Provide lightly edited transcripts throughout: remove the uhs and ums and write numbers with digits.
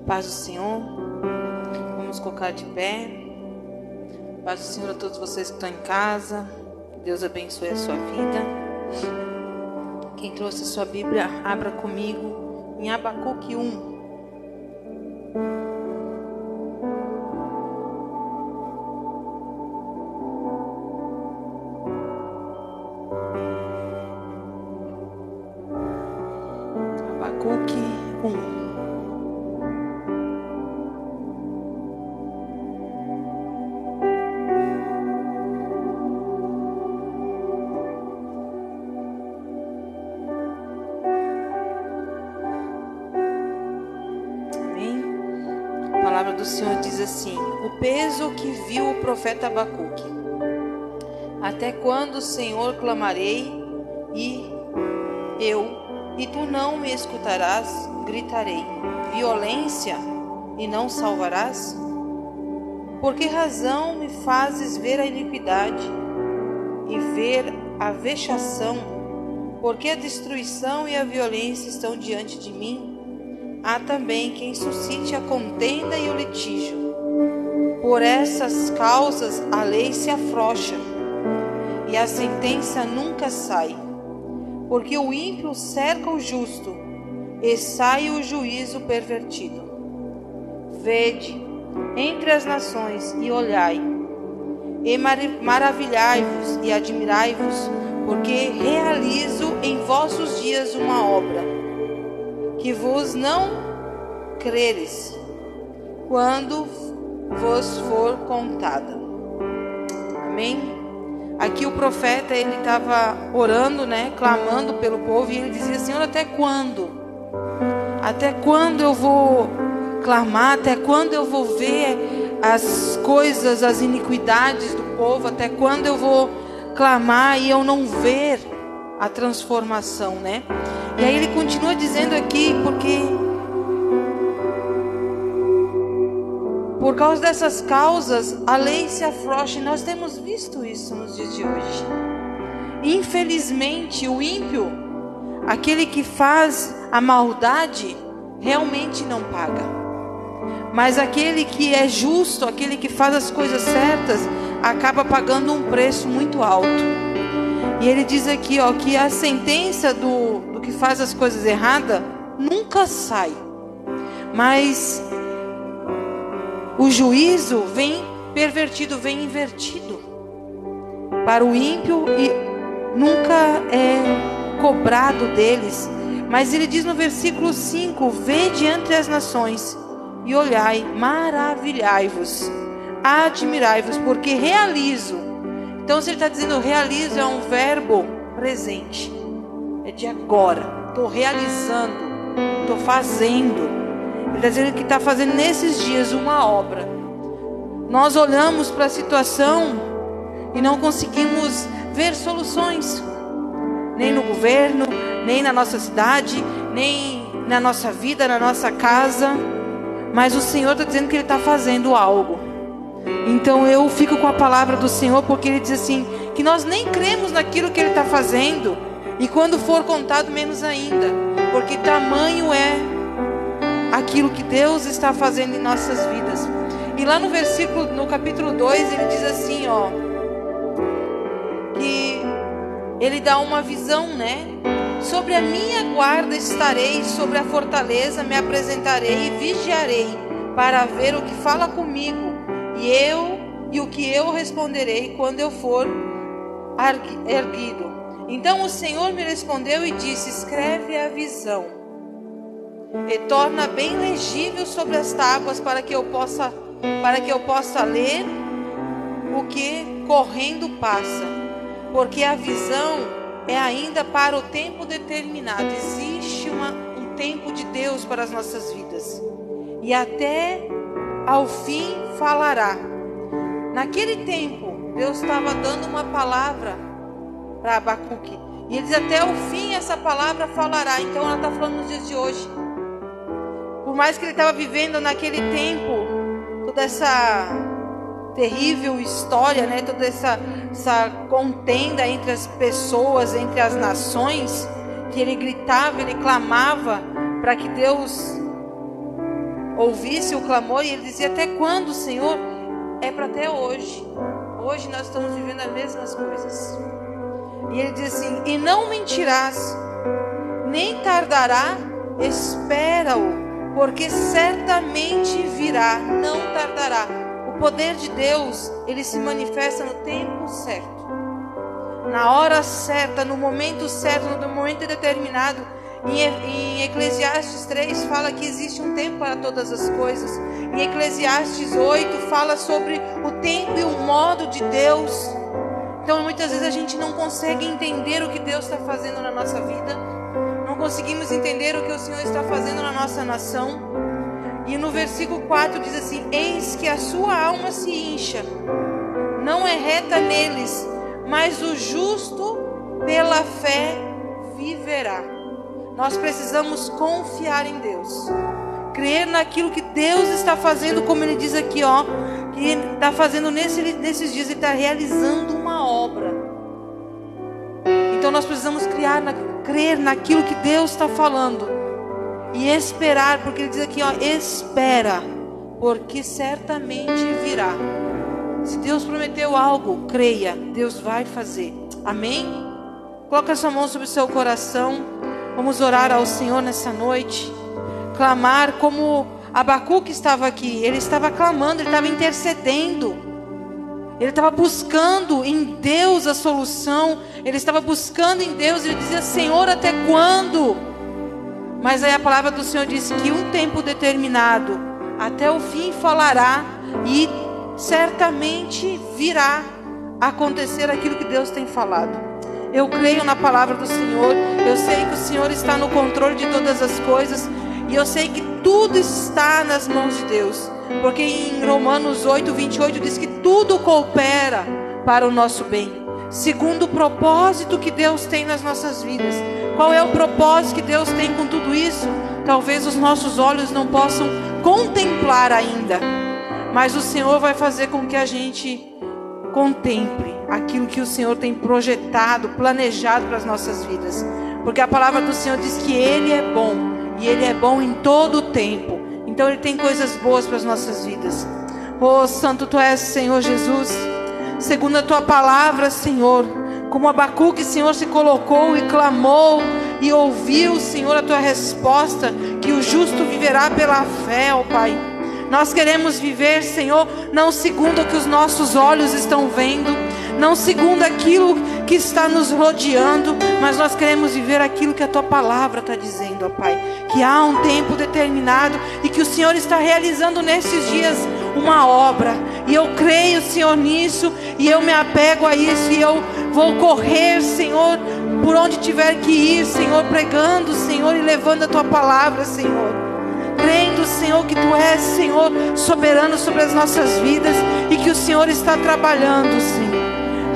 Paz do Senhor. Vamos colocar de pé. Paz do Senhor a todos vocês que estão em casa. Deus abençoe a sua vida. Quem trouxe a sua Bíblia, abra comigo em Abacuque 1. Abacuque 1. A palavra do Senhor diz assim: o peso que viu o profeta Abacuque. Até quando, Senhor, clamarei e tu não me escutarás? Gritarei: violência, e não salvarás? Por que razão me fazes ver a iniquidade e ver a vexação? Porque a destruição e a violência estão diante de mim? Há também quem suscite a contenda e o litígio. Por essas causas a lei se afrouxa e a sentença nunca sai. Porque o ímpio cerca o justo e sai o juízo pervertido. Vede entre as nações e olhai, e maravilhai-vos e admirai-vos, porque realizo em vossos dias uma obra que vos não creres, quando vos for contada. Amém? Aqui o profeta, ele estava orando, clamando pelo povo, e ele dizia: Senhor, até quando? Até quando eu vou clamar? Até quando eu vou ver as coisas, as iniquidades do povo? Até quando eu vou clamar e eu não ver a transformação, E aí ele continua dizendo aqui, porque por causa dessas causas a lei se afrouxa, e nós temos visto isso nos dias de hoje. Infelizmente, o ímpio, aquele que faz a maldade, realmente não paga. Mas aquele que é justo, aquele que faz as coisas certas, acaba pagando um preço muito alto. E ele diz aqui, que a sentença do que faz as coisas erradas nunca sai. Mas o juízo vem pervertido, vem invertido para o ímpio e nunca é cobrado deles. Mas ele diz no versículo 5: vede entre as nações e olhai, maravilhai-vos, admirai-vos, porque realizo. Então, se ele está dizendo realizo, é um verbo presente, é de agora. Estou realizando, estou fazendo. Ele está dizendo que está fazendo nesses dias uma obra. Nós olhamos para a situação e não conseguimos ver soluções, nem no governo, nem na nossa cidade, nem na nossa vida, na nossa casa. Mas o Senhor está dizendo que Ele está fazendo algo. Então eu fico com a palavra do Senhor, porque Ele diz assim, que nós nem cremos naquilo que Ele está fazendo, e quando for contado, menos ainda, porque tamanho é aquilo que Deus está fazendo em nossas vidas. E lá no capítulo 2, Ele diz assim, que Ele dá uma visão, sobre a minha guarda estarei, sobre a fortaleza me apresentarei e vigiarei, para ver o que fala comigo, e o que eu responderei quando eu for erguido. Então o Senhor me respondeu e disse: escreve a visão e torna bem legível sobre as tábuas, para que eu possa ler o que correndo passa, porque a visão é ainda para o tempo determinado. Existe um tempo de Deus para as nossas vidas, e até ao fim falará. Naquele tempo, Deus estava dando uma palavra para Abacuque, e ele diz: até o fim essa palavra falará. Então ela está falando nos dias de hoje. Por mais que ele estava vivendo naquele tempo toda essa terrível história, toda essa contenda entre as pessoas, entre as nações, que ele gritava, ele clamava para que Deus ouvisse o clamor, e ele dizia: até quando, Senhor? É para até hoje. Hoje nós estamos vivendo as mesmas coisas. E ele diz assim: e não mentirás, nem tardará, espera-o, porque certamente virá, não tardará. O poder de Deus, ele se manifesta no tempo certo, na hora certa, no momento certo, no momento determinado. Em Eclesiastes 3 fala que existe um tempo para todas as coisas. Em Eclesiastes 8 fala sobre o tempo e o modo de Deus. Então muitas vezes a gente não consegue entender o que Deus está fazendo na nossa vida, não conseguimos entender o que o Senhor está fazendo na nossa nação. E no versículo 4 diz assim: eis que a sua alma se incha, não é reta neles, mas o justo pela fé viverá. Nós precisamos confiar em Deus, crer naquilo que Deus está fazendo, como ele diz aqui, ó, que ele está fazendo nesses dias. Ele está realizando uma obra. Então nós precisamos crer naquilo que Deus está falando e esperar, porque ele diz aqui, ó, espera, porque certamente virá. Se Deus prometeu algo, creia, Deus vai fazer. Amém? Coloca a sua mão sobre o seu coração. Vamos orar ao Senhor nessa noite, clamar como Abacuque estava aqui. Ele estava clamando, ele estava intercedendo, ele estava buscando em Deus a solução, ele estava buscando em Deus. Ele dizia: Senhor, até quando? Mas aí a palavra do Senhor disse que um tempo determinado, até o fim falará, e certamente virá acontecer aquilo que Deus tem falado. Eu creio na palavra do Senhor. Eu sei que o Senhor está no controle de todas as coisas, e eu sei que tudo está nas mãos de Deus, porque em Romanos 8:28 diz que tudo coopera para o nosso bem, segundo o propósito que Deus tem nas nossas vidas. Qual é o propósito que Deus tem com tudo isso? Talvez os nossos olhos não possam contemplar ainda, mas o Senhor vai fazer com que a gente contemple aquilo que o Senhor tem projetado, planejado para as nossas vidas, porque a palavra do Senhor diz que Ele é bom, e Ele é bom em todo o tempo. Então Ele tem coisas boas para as nossas vidas. Oh, santo Tu és, Senhor Jesus. Segundo a Tua palavra, Senhor, como Abacuque, Senhor, se colocou e clamou e ouviu, Senhor, a Tua resposta, que o justo viverá pela fé, ó Pai. Nós queremos viver, Senhor, não segundo o que os nossos olhos estão vendo, não segundo aquilo que está nos rodeando, mas nós queremos viver aquilo que a Tua palavra está dizendo, ó Pai. Que há um tempo determinado e que o Senhor está realizando nesses dias uma obra. E eu creio, Senhor, nisso, e eu me apego a isso, e eu vou correr, Senhor, por onde tiver que ir, Senhor, pregando, Senhor, e levando a Tua palavra, Senhor. Crendo, Senhor, que Tu és, Senhor, soberano sobre as nossas vidas e que o Senhor está trabalhando, Senhor.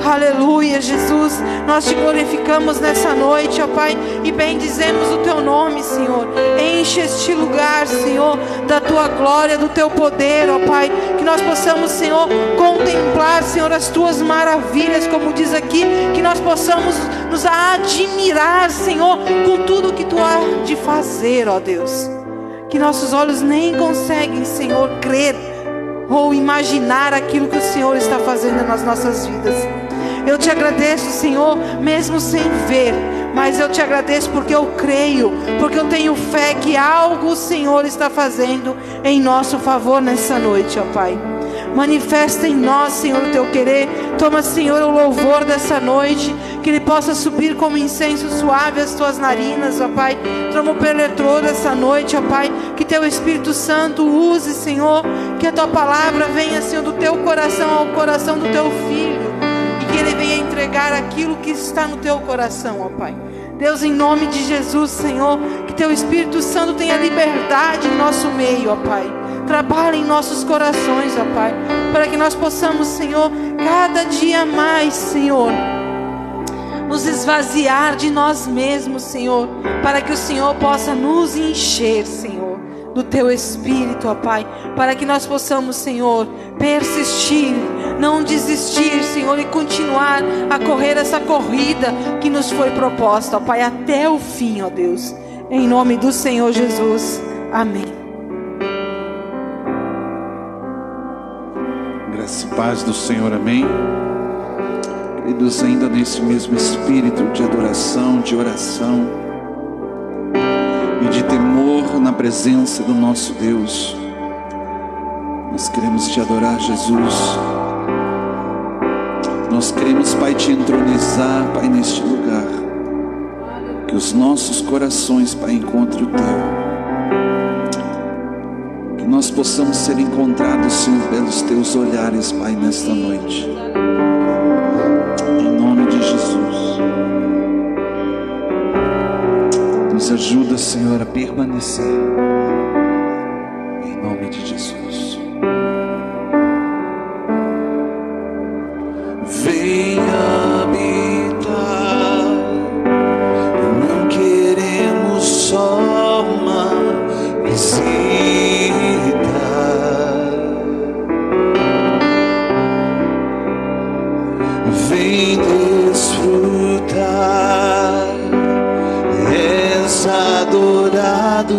Aleluia, Jesus. Nós Te glorificamos nessa noite, ó Pai, e bendizemos o Teu nome, Senhor. Enche este lugar, Senhor, da Tua glória, do Teu poder, ó Pai. Que nós possamos, Senhor, contemplar, Senhor, as Tuas maravilhas, como diz aqui. Que nós possamos nos admirar, Senhor, com tudo que Tu há de fazer, ó Deus. Que nossos olhos nem conseguem, Senhor, crer ou imaginar aquilo que o Senhor está fazendo nas nossas vidas. Eu Te agradeço, Senhor, mesmo sem ver, mas eu Te agradeço porque eu creio, porque eu tenho fé que algo o Senhor está fazendo em nosso favor nessa noite, ó Pai. Manifesta em nós, Senhor, o Teu querer. Toma, Senhor, o louvor dessa noite, que ele possa subir como incenso suave às Tuas narinas, ó Pai. Toma o penetrou dessa noite, ó Pai. Que Teu Espírito Santo use, Senhor, que a Tua palavra venha, Senhor, do Teu coração ao coração do Teu Filho, e que Ele venha entregar aquilo que está no Teu coração, ó Pai. Deus, em nome de Jesus, Senhor, que Teu Espírito Santo tenha liberdade em nosso meio, ó Pai. Trabalhe em nossos corações, ó Pai, para que nós possamos, Senhor, cada dia mais, Senhor, nos esvaziar de nós mesmos, Senhor, para que o Senhor possa nos encher, Senhor, do Teu Espírito, ó Pai, para que nós possamos, Senhor, persistir, não desistir, Senhor, e continuar a correr essa corrida que nos foi proposta, ó Pai, até o fim, ó Deus, em nome do Senhor Jesus, amém. Graça e paz do Senhor, amém. Queridos, ainda nesse mesmo espírito de adoração, de oração e de temor na presença do nosso Deus, nós queremos te adorar, Jesus. Nós queremos, Pai, te entronizar, Pai, neste lugar. Que os nossos corações, Pai, encontrem o teu. Que nós possamos ser encontrados, Senhor, pelos teus olhares, Pai, nesta noite. Em nome de Jesus. Nos ajuda, Senhor, a permanecer. Em nome de Jesus. Venha habitar. Não queremos só uma visita. Vem desfrutar. És adorado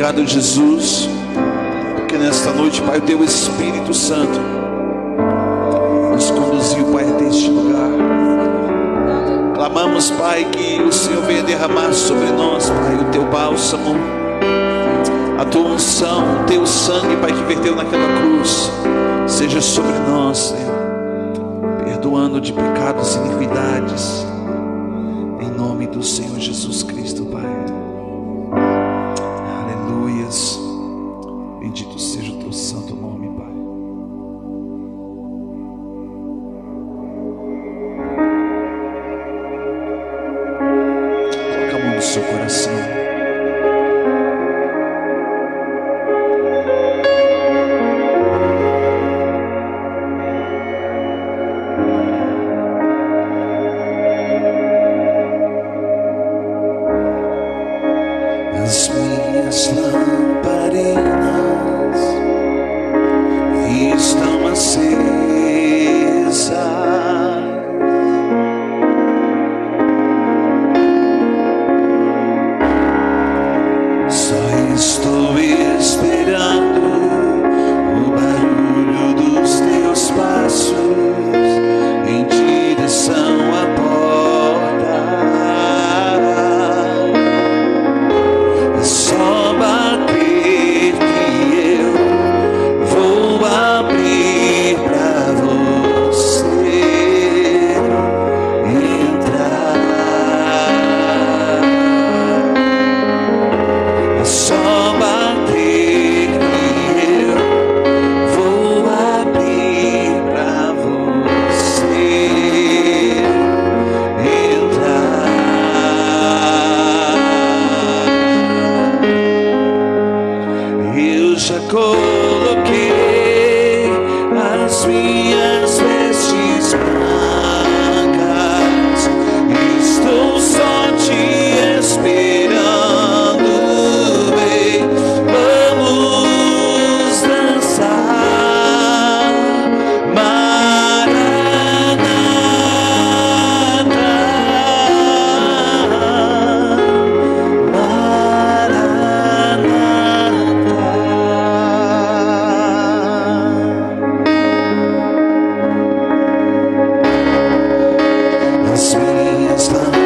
Obrigado, Jesus, porque nesta noite, Pai, o Teu Espírito Santo nos conduziu, Pai, até este lugar. Clamamos, Pai, que o Senhor venha derramar sobre nós, Pai, o Teu bálsamo, a Tua unção, o Teu sangue, Pai, que verteu naquela cruz, seja sobre nós, Senhor, perdoando de pecados e iniquidades, em nome do Senhor Jesus Cristo, Pai. Aleluias. Bendito seja o Teu santo nome, Pai. Coloca a mão no seu coração. As minhas lamparinas estão acesas, só estou esperando o barulho dos Teus passos em direção à porta. É só bater que eu vou abrir pra você entrar. É só bater que eu vou abrir pra você entrar. Eu já coloquei as minhas vestes brancas, estou só te esperando, vem, vamos dançar, Maranata, as minhas lamparinas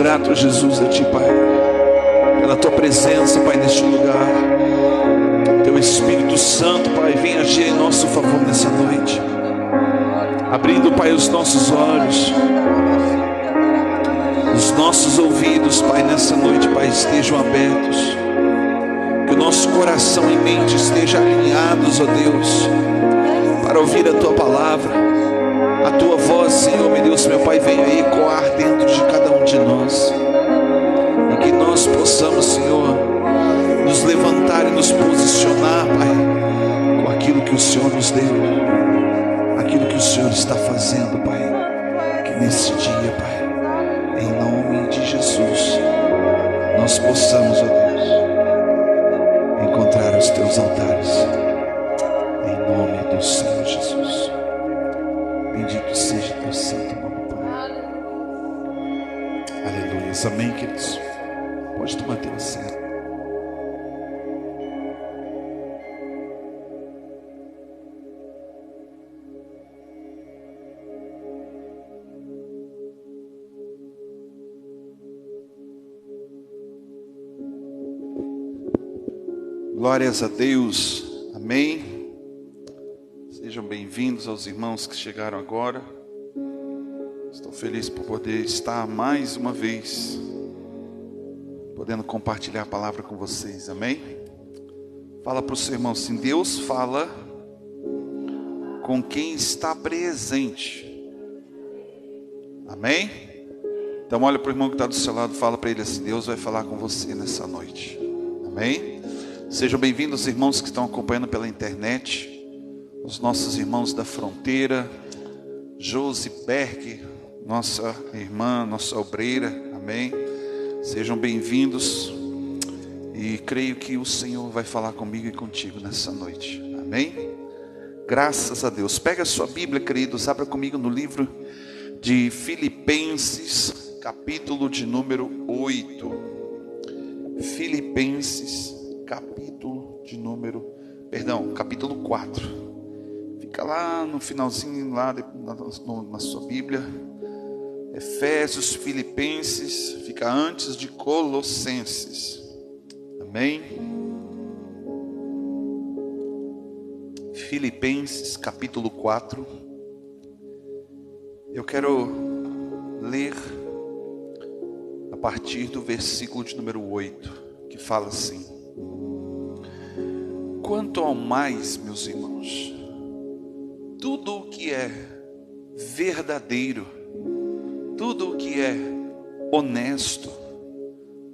gratos, Jesus, a Ti, Pai, pela Tua presença, Pai, neste lugar. Teu Espírito Santo, Pai, vem agir em nosso favor nessa noite, abrindo, Pai, os nossos olhos, os nossos ouvidos, Pai, nessa noite, Pai, estejam abertos, que o nosso coração e mente estejam alinhados, ó Deus, para ouvir a Tua palavra, a Tua voz, Senhor, meu Deus, meu Pai, venha ecoar dentro de cada um de nós, e que nós possamos, Senhor, nos levantar e nos posicionar, Pai, com aquilo que o Senhor nos deu, aquilo que o Senhor está fazendo, Pai, que nesse dia, Pai, em nome de Jesus, nós possamos, ó Deus, encontrar os Teus altares, em nome do Senhor Jesus. Bendito seja Teu santo nome, Pai. Aleluia. Amém, queridos. Pode tomar teu assento. Glórias a Deus, amém. Sejam bem-vindos aos irmãos que chegaram agora. Estou feliz por poder estar mais uma vez podendo compartilhar a palavra com vocês, amém. Fala para o seu irmão assim: Deus fala com quem está presente, amém. Então olha para o irmão que está do seu lado, fala para ele assim: Deus vai falar com você nessa noite, amém. Sejam bem-vindos, irmãos que estão acompanhando pela internet, os nossos irmãos da fronteira, Josi Berg, nossa irmã, nossa obreira, amém. Sejam bem-vindos e creio que o Senhor vai falar comigo e contigo nessa noite, amém. Graças a Deus. Pega a sua Bíblia, queridos, abra comigo no livro de Filipenses, capítulo de número 8. Filipenses, capítulo 4. Fica lá no finalzinho, lá na sua Bíblia. Efésios, Filipenses, fica antes de Colossenses. Amém? Filipenses, capítulo 4. Eu quero ler a partir do versículo de número 8, que fala assim: quanto ao mais, meus irmãos, tudo o que é verdadeiro, tudo o que é honesto,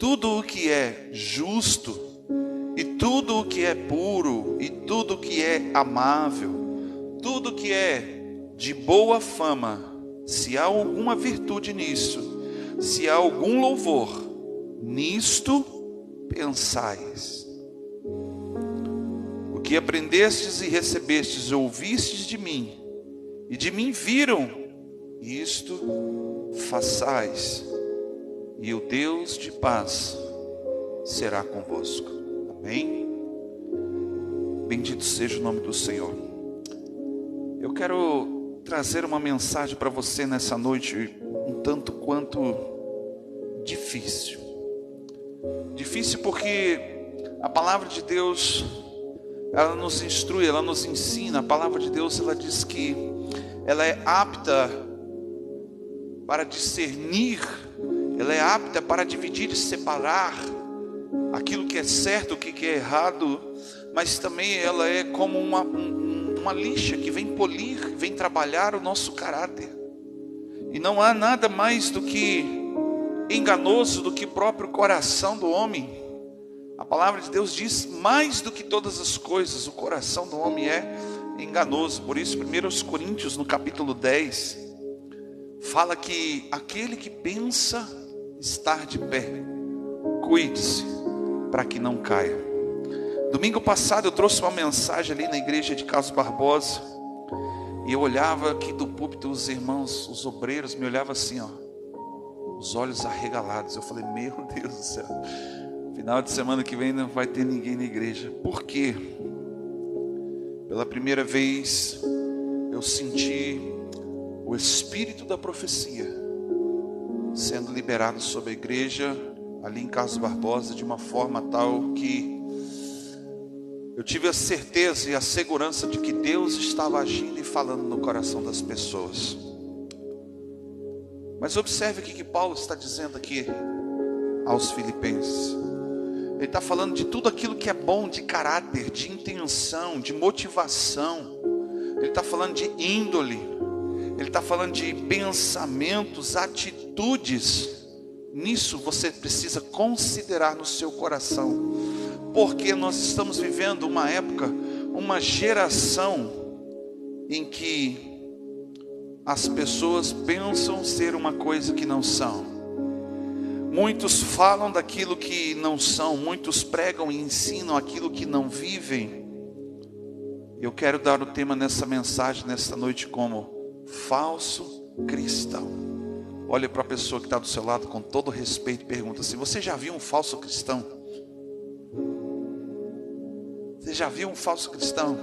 tudo o que é justo, e tudo o que é puro, e tudo o que é amável, tudo o que é de boa fama, se há alguma virtude nisso, se há algum louvor, nisto pensais. O que aprendestes e recebestes, ouvistes de mim, e de mim viram, isto façais, e o Deus de paz será convosco. Amém? Bendito seja o nome do Senhor. Eu quero trazer uma mensagem para você nessa noite, um tanto quanto difícil. Difícil porque a palavra de Deus, ela nos instrui, ela nos ensina. A palavra de Deus, ela diz que ela é apta para discernir, ela é apta para dividir e separar aquilo que é certo, o que é errado, mas também ela é como uma lixa que vem polir, vem trabalhar o nosso caráter. E não há nada mais do que enganoso do que o próprio coração do homem. A palavra de Deus diz: mais do que todas as coisas, o coração do homem é enganoso. Por isso, 1 Coríntios, no capítulo 10, fala que aquele que pensa estar de pé, cuide-se para que não caia. Domingo passado eu trouxe uma mensagem ali na igreja de Carlos Barbosa, e eu olhava aqui do púlpito, os irmãos, os obreiros me olhavam assim, ó, os olhos arregalados. Eu falei: meu Deus do céu, final de semana que vem não vai ter ninguém na igreja. Por quê? Pela primeira vez eu senti o espírito da profecia sendo liberado sobre a igreja ali em Carlos Barbosa de uma forma tal que eu tive a certeza e a segurança de que Deus estava agindo e falando no coração das pessoas. Mas observe o que Paulo está dizendo aqui aos Filipenses. Ele está falando de tudo aquilo que é bom, de caráter, de intenção, de motivação. Ele está falando de índole. Ele está falando de pensamentos, atitudes. Nisso você precisa considerar no seu coração. Porque nós estamos vivendo uma época, uma geração em que as pessoas pensam ser uma coisa que não são. Muitos falam daquilo que não são, muitos pregam e ensinam aquilo que não vivem. Eu quero dar o tema nessa mensagem, nesta noite, como falso cristão. Olhe para a pessoa que está do seu lado com todo respeito e pergunta assim: você já viu um falso cristão? Você já viu um falso cristão?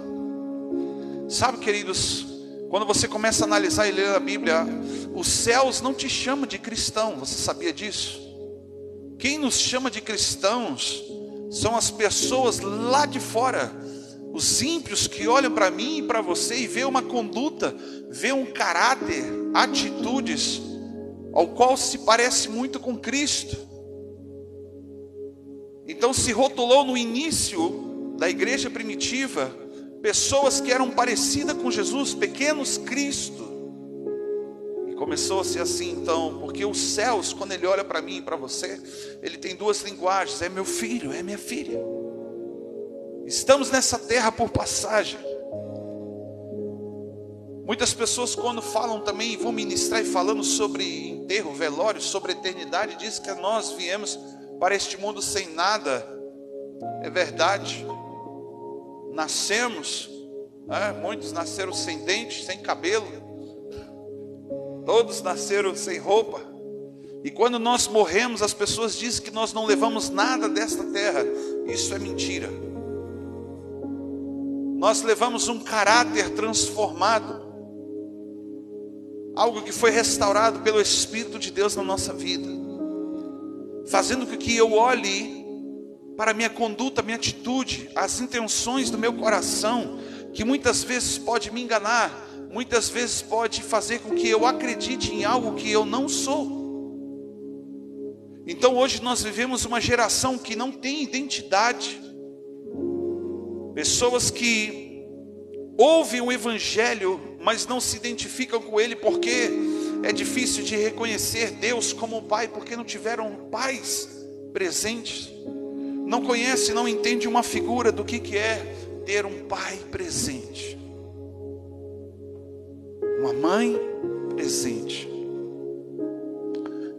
Sabe, queridos, quando você começa a analisar e ler a Bíblia, os céus não te chamam de cristão. Você sabia disso? Quem nos chama de cristãos são as pessoas lá de fora, os ímpios que olham para mim e para você e vê uma conduta, vê um caráter, atitudes, ao qual se parece muito com Cristo. Então se rotulou no início da igreja primitiva pessoas que eram parecidas com Jesus, pequenos Cristo. E começou a ser assim então, porque os céus, quando ele olha para mim e para você, ele tem duas linguagens: é meu filho, é minha filha. Estamos nessa terra por passagem. Muitas pessoas, quando falam também, vão ministrar e falando sobre enterro, velório, sobre eternidade, dizem que nós viemos para este mundo sem nada. É verdade. Nascemos, muitos nasceram sem dentes, sem cabelo, todos nasceram sem roupa. E quando nós morremos, as pessoas dizem que nós não levamos nada desta terra. Isso é mentira. Nós levamos um caráter transformado, algo que foi restaurado pelo Espírito de Deus na nossa vida, fazendo com que eu olhe para a minha conduta, a minha atitude, as intenções do meu coração, que muitas vezes pode me enganar, muitas vezes pode fazer com que eu acredite em algo que eu não sou. Então hoje nós vivemos uma geração que não tem identidade, pessoas que ouvem o Evangelho, mas não se identificam com ele, porque é difícil de reconhecer Deus como Pai, porque não tiveram pais presentes. Não conhece, não entende uma figura do que é ter um pai presente, uma mãe presente.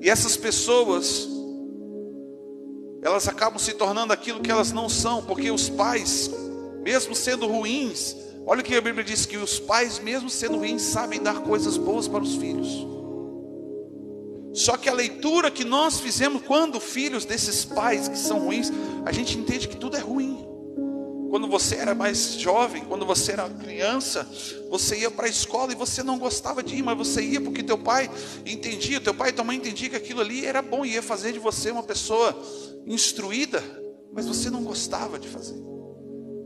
E essas pessoas, elas acabam se tornando aquilo que elas não são, porque os pais, mesmo sendo ruins, olha o que a Bíblia diz, que os pais, mesmo sendo ruins, sabem dar coisas boas para os filhos. Só que a leitura que nós fizemos quando filhos desses pais que são ruins, a gente entende que tudo é ruim. Quando você era mais jovem, quando você era criança, você ia para a escola e você não gostava de ir, mas você ia porque teu pai entendia, teu pai e tua mãe entendiam que aquilo ali era bom e ia fazer de você uma pessoa instruída, mas você não gostava de fazer.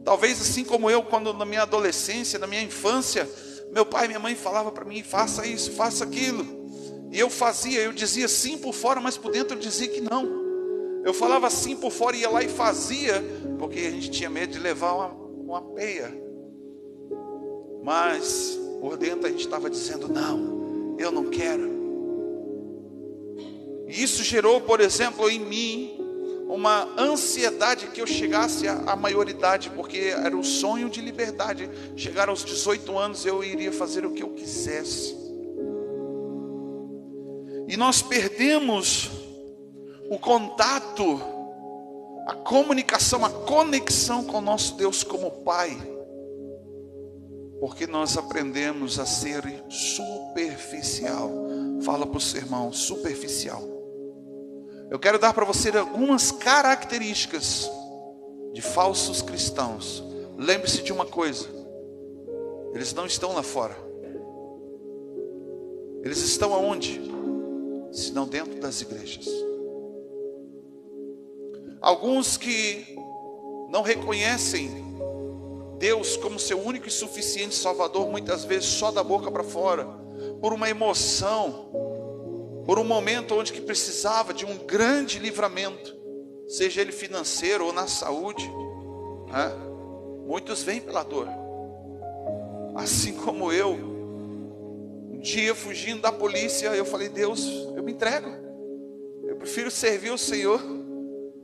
Talvez assim como eu, quando na minha adolescência, na minha infância, meu pai e minha mãe falavam para mim: faça isso, faça aquilo. E eu fazia, eu dizia sim por fora, mas por dentro eu dizia que não. Eu falava sim por fora, ia lá e fazia, porque a gente tinha medo de levar uma peia. Mas por dentro a gente estava dizendo: não, eu não quero. E isso gerou, por exemplo, em mim uma ansiedade que eu chegasse à maioridade, porque era o sonho de liberdade. Chegar aos 18 anos eu iria fazer o que eu quisesse. E nós perdemos o contato, a comunicação, a conexão com o nosso Deus como Pai, porque nós aprendemos a ser superficial. Fala para o seu irmão: superficial. Eu quero dar para você algumas características de falsos cristãos. Lembre-se de uma coisa: eles não estão lá fora. Eles estão aonde? senão dentro das igrejas. Alguns que não reconhecem Deus como seu único e suficiente Salvador, muitas vezes só da boca para fora, por uma emoção, por um momento onde que precisava de um grande livramento, seja ele financeiro ou na saúde, né? Muitos vêm pela dor, assim como eu. Um dia fugindo da polícia, eu falei: Deus, eu me entrego, eu prefiro servir o Senhor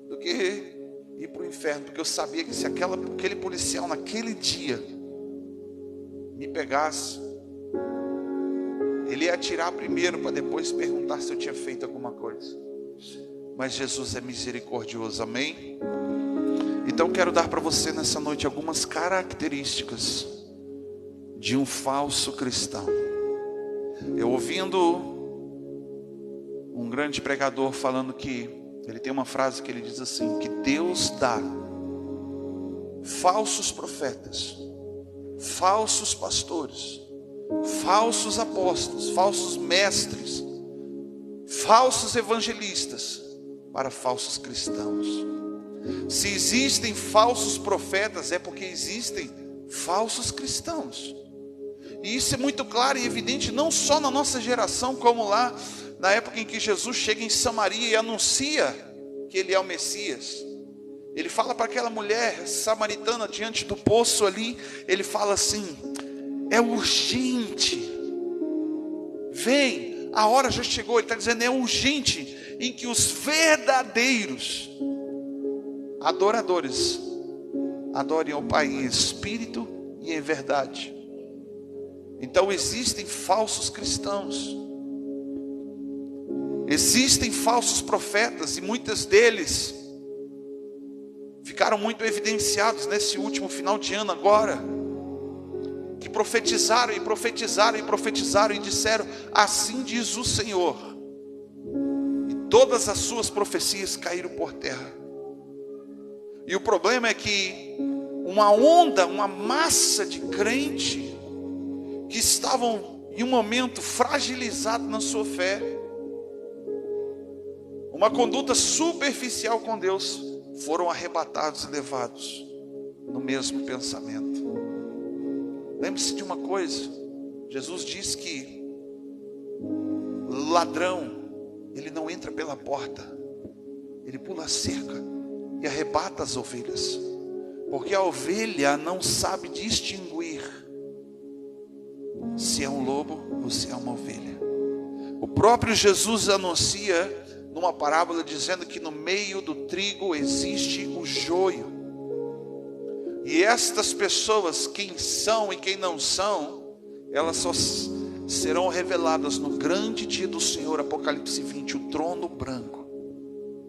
do que ir para o inferno, porque eu sabia que se aquele policial naquele dia me pegasse, ele ia atirar primeiro para depois perguntar se eu tinha feito alguma coisa. Mas Jesus é misericordioso, amém? Então quero dar para você nessa noite algumas características de um falso cristão. Eu ouvindo um grande pregador falando que ele tem uma frase que ele diz assim, que Deus dá falsos profetas, falsos pastores, falsos apóstolos, falsos mestres, falsos evangelistas para falsos cristãos. Se existem falsos profetas, é porque existem falsos cristãos. E isso é muito claro e evidente, não só na nossa geração, como lá na época em que Jesus chega em Samaria e anuncia que ele é o Messias. Ele fala para aquela mulher samaritana diante do poço ali, ele fala assim: é urgente, vem, a hora já chegou. Ele está dizendo, é urgente em que os verdadeiros adoradores adorem ao Pai em espírito e em verdade. Então existem falsos cristãos, existem falsos profetas, e muitos deles ficaram muito evidenciados nesse último final de ano agora, que profetizaram e profetizaram e profetizaram e disseram: assim diz o Senhor, e todas as suas profecias caíram por terra. E o problema é que uma onda, uma massa de crente que estavam em um momento fragilizado na sua fé, uma conduta superficial com Deus, foram arrebatados e levados no mesmo pensamento. Lembre-se de uma coisa, Jesus diz que ladrão, ele não entra pela porta, ele pula a cerca e arrebata as ovelhas, porque a ovelha não sabe distinguir se é um lobo ou se é uma ovelha. O próprio Jesus anuncia numa parábola dizendo que no meio do trigo existe o joio. E estas pessoas, quem são e quem não são, elas só serão reveladas no grande dia do Senhor, Apocalipse 20, o trono branco.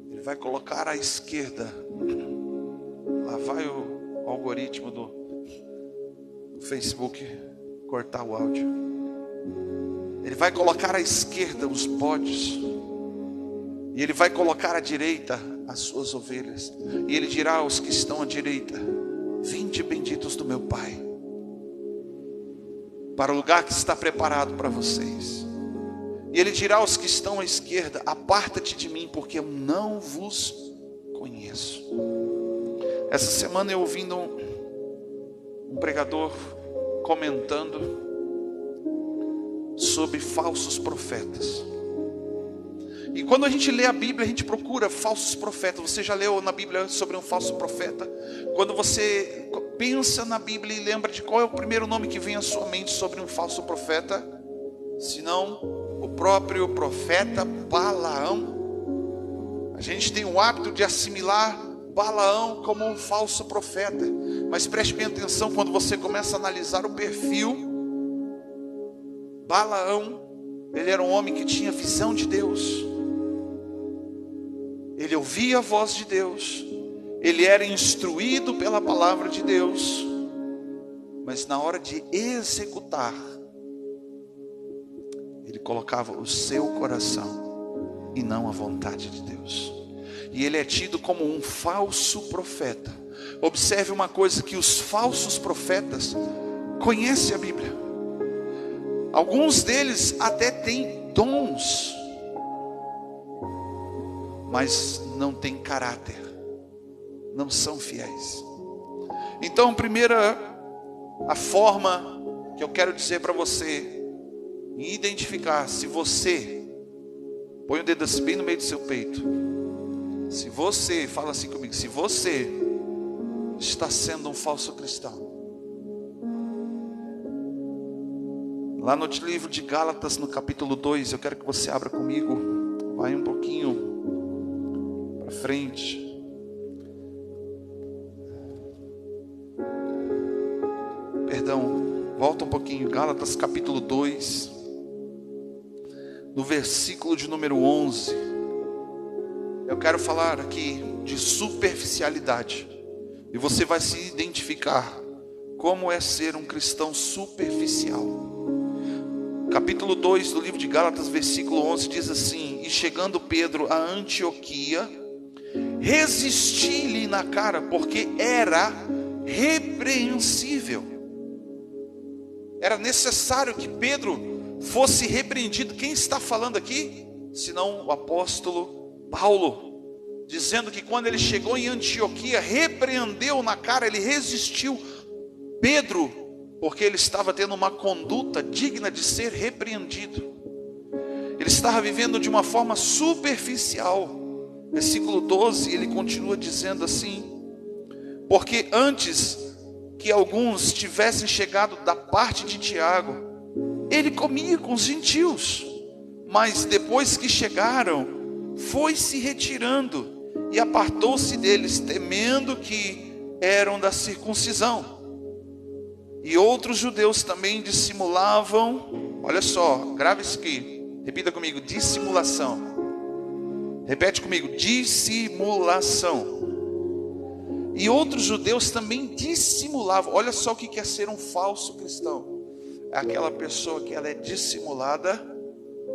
Ele vai colocar à esquerda, lá vai o algoritmo do Facebook cortar o áudio. Ele vai colocar à esquerda os bodes, e ele vai colocar à direita as suas ovelhas. E ele dirá aos que estão à direita: vinde benditos do meu Pai, para o lugar que está preparado para vocês. E ele dirá aos que estão à esquerda: aparta-te de mim, porque eu não vos conheço. Essa semana eu ouvindo um pregador comentando sobre falsos profetas. E quando a gente lê a Bíblia, a gente procura falsos profetas. Você já leu na Bíblia sobre um falso profeta? Quando você pensa na Bíblia e lembra de qual é o primeiro nome que vem à sua mente sobre um falso profeta, senão o próprio profeta Balaão? A gente tem o hábito de assimilar Balaão como um falso profeta, mas preste bem atenção quando você começa a analisar o perfil. Balaão, ele era um homem que tinha visão de Deus, ele ouvia a voz de Deus, ele era instruído pela palavra de Deus, mas na hora de executar, ele colocava o seu coração e não a vontade de Deus. E ele é tido como um falso profeta. Observe uma coisa, que os falsos profetas conhecem a Bíblia. Alguns deles até têm dons mas não têm caráter, não são fiéis. Então, a forma que eu quero dizer para você identificar se você, põe o dedo assim bem no meio do seu peito, se você, fala assim comigo, se você está sendo um falso cristão. Lá no livro de Gálatas, no capítulo 2, eu quero que você abra comigo, vai um pouquinho para frente. Perdão, volta um pouquinho, Gálatas capítulo 2, no versículo de número 11. Eu quero falar aqui de superficialidade, e você vai se identificar como é ser um cristão superficial. Capítulo 2 do livro de Gálatas, versículo 11, diz assim: e chegando Pedro a Antioquia, resisti-lhe na cara, porque era repreensível. Era necessário que Pedro fosse repreendido. Quem está falando aqui? Senão o apóstolo Paulo, dizendo que quando ele chegou em Antioquia, repreendeu na cara, ele resistiu Pedro, porque ele estava tendo uma conduta digna de ser repreendido. Ele estava vivendo de uma forma superficial. Versículo 12, ele continua dizendo assim: porque antes que alguns tivessem chegado da parte de Tiago, ele comia com os gentios, mas depois que chegaram, foi se retirando e apartou-se deles, temendo que eram da circuncisão. E outros judeus também dissimulavam. Olha só, grave isso aqui, repita comigo: dissimulação. Repete comigo: dissimulação. E outros judeus também dissimulavam. Olha só o que é ser um falso cristão. É aquela pessoa que ela é dissimulada,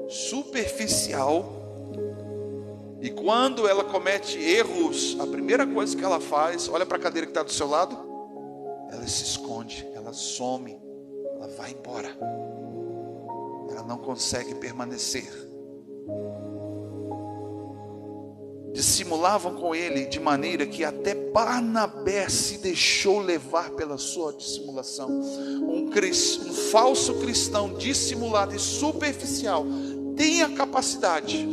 superficial, e quando ela comete erros, a primeira coisa que ela faz, olha para a cadeira que está do seu lado, ela se esconde, ela some, ela vai embora, ela não consegue permanecer. Dissimulavam com ele de maneira que até Barnabé se deixou levar pela sua dissimulação. Um falso cristão dissimulado e superficial tem a capacidade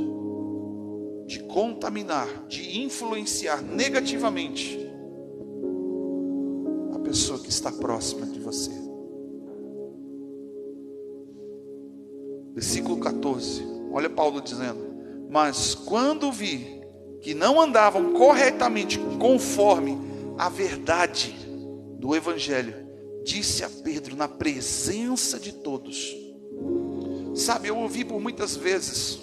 de contaminar, de influenciar negativamente a pessoa que está próxima de você. Versículo 14, olha Paulo dizendo: mas quando vi que não andavam corretamente conforme a verdade do Evangelho, disse a Pedro na presença de todos. Sabe, eu ouvi por muitas vezes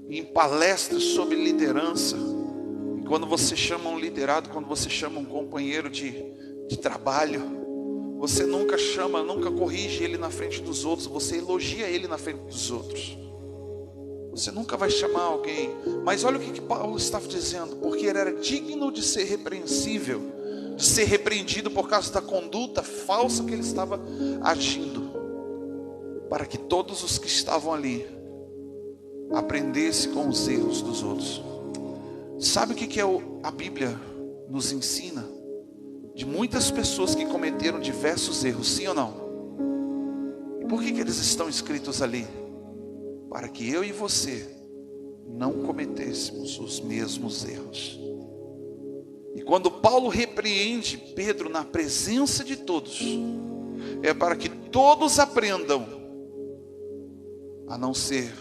em palestras sobre liderança, e quando você chama um liderado, quando você chama um companheiro de trabalho, você nunca corrige ele na frente dos outros, você elogia ele na frente dos outros. Você nunca vai chamar alguém, mas olha o que Paulo estava dizendo: porque ele era digno de ser repreensível, de ser repreendido por causa da conduta falsa que ele estava agindo, para que todos os que estavam ali aprendessem com os erros dos outros. Sabe o que a Bíblia nos ensina? De muitas pessoas que cometeram diversos erros, sim ou não? E por que eles estão escritos ali? Para que eu e você não cometêssemos os mesmos erros. E quando Paulo repreende Pedro na presença de todos, é para que todos aprendam a não ser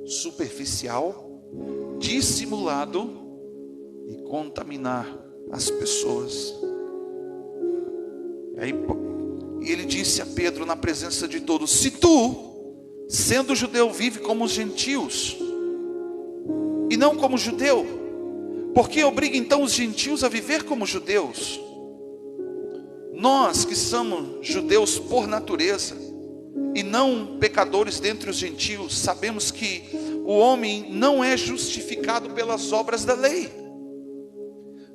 superficial, dissimulado e contaminar as pessoas. E aí ele disse a Pedro na presença de todos: se tu, sendo judeu, vive como os gentios e não como judeu, por que obriga então os gentios a viver como judeus? Nós que somos judeus por natureza e não pecadores dentre os gentios, sabemos que o homem não é justificado pelas obras da lei,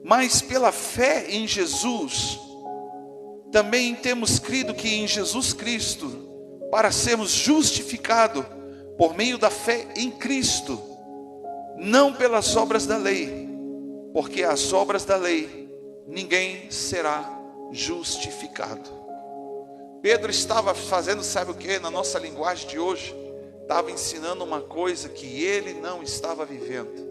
mas pela fé em Jesus. Também temos crido que em Jesus Cristo, para sermos justificados por meio da fé em Cristo, não pelas obras da lei, porque as obras da lei ninguém será justificado. Pedro estava fazendo, sabe o que? Na nossa linguagem de hoje, estava ensinando uma coisa que ele não estava vivendo.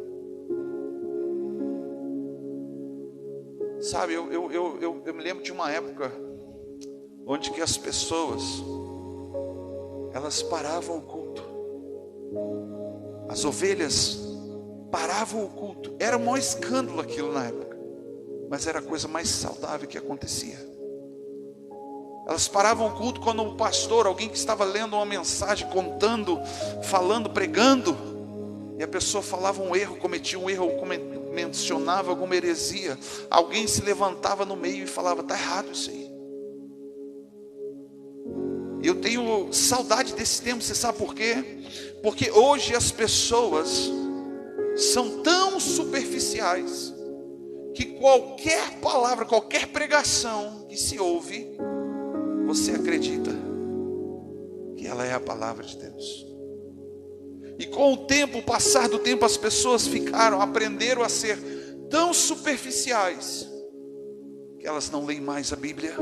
Sabe, eu me lembro de uma época onde que as pessoas, elas paravam o culto. As ovelhas paravam o culto. Era o maior escândalo aquilo na época, mas era a coisa mais saudável que acontecia. Elas paravam o culto quando o pastor, alguém que estava lendo uma mensagem, contando, falando, pregando, e a pessoa falava um erro, cometia um erro, mencionava alguma heresia, alguém se levantava no meio e falava: está errado isso aí. E eu tenho saudade desse tempo. Você sabe por quê? Porque hoje as pessoas são tão superficiais que qualquer palavra, qualquer pregação que se ouve, você acredita que ela é a palavra de Deus. E com o passar do tempo, as pessoas aprenderam a ser tão superficiais que elas não leem mais a Bíblia,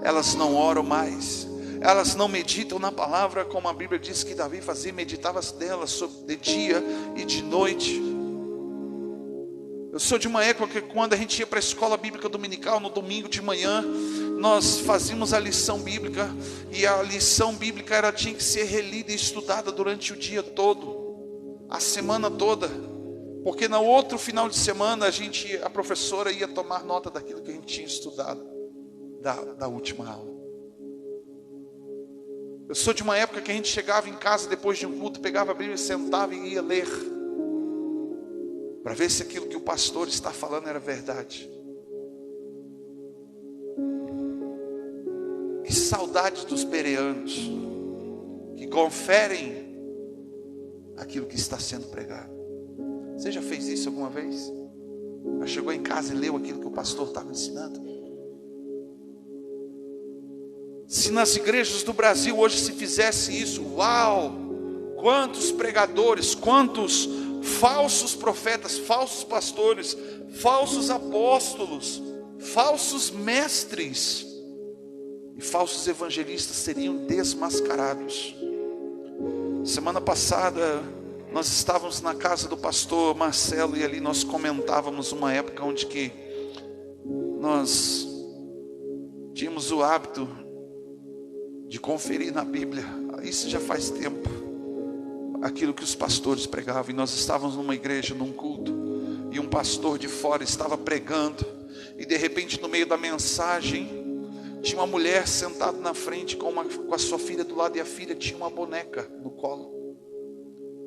elas não oram mais, elas não meditam na palavra, como a Bíblia diz que Davi fazia, meditava dela de dia e de noite. Eu sou de uma época que quando a gente ia para a escola bíblica dominical, no domingo de manhã, nós fazíamos a lição bíblica, e a lição bíblica tinha que ser relida e estudada durante o dia todo, a semana toda, porque no outro final de semana a professora ia tomar nota daquilo que a gente tinha estudado, da última aula. Eu sou de uma época que a gente chegava em casa depois de um culto, pegava a Bíblia, sentava e ia ler, para ver se aquilo que o pastor está falando era verdade. Que saudade dos bereanos, que conferem aquilo que está sendo pregado. Você já fez isso alguma vez? Já chegou em casa e leu aquilo que o pastor estava ensinando? Se nas igrejas do Brasil hoje se fizesse isso, uau! Quantos pregadores, quantos falsos profetas, falsos pastores, falsos apóstolos, falsos mestres e falsos evangelistas seriam desmascarados. Semana passada nós estávamos na casa do pastor Marcelo, e ali nós comentávamos uma época onde que nós tínhamos o hábito de conferir na Bíblia, isso já faz tempo, aquilo que os pastores pregavam. E nós estávamos numa igreja, num culto, e um pastor de fora estava pregando, e de repente no meio da mensagem tinha uma mulher sentada na frente com a sua filha do lado, e a filha tinha uma boneca no colo,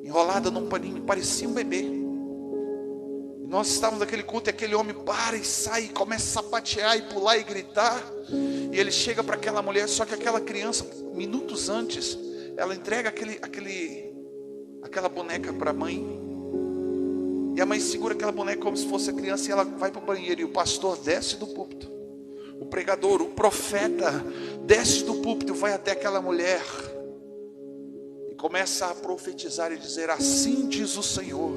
enrolada num paninho, parecia um bebê. E nós estávamos naquele culto, e aquele homem para e sai, e começa a sapatear e pular e gritar, e ele chega para aquela mulher, só que aquela criança, minutos antes, ela entrega aquela boneca para a mãe, e a mãe segura aquela boneca como se fosse a criança, e ela vai para o banheiro, e o pastor desce do púlpito, o pregador, o profeta desce do púlpito, vai até aquela mulher e começa a profetizar e dizer: assim diz o Senhor,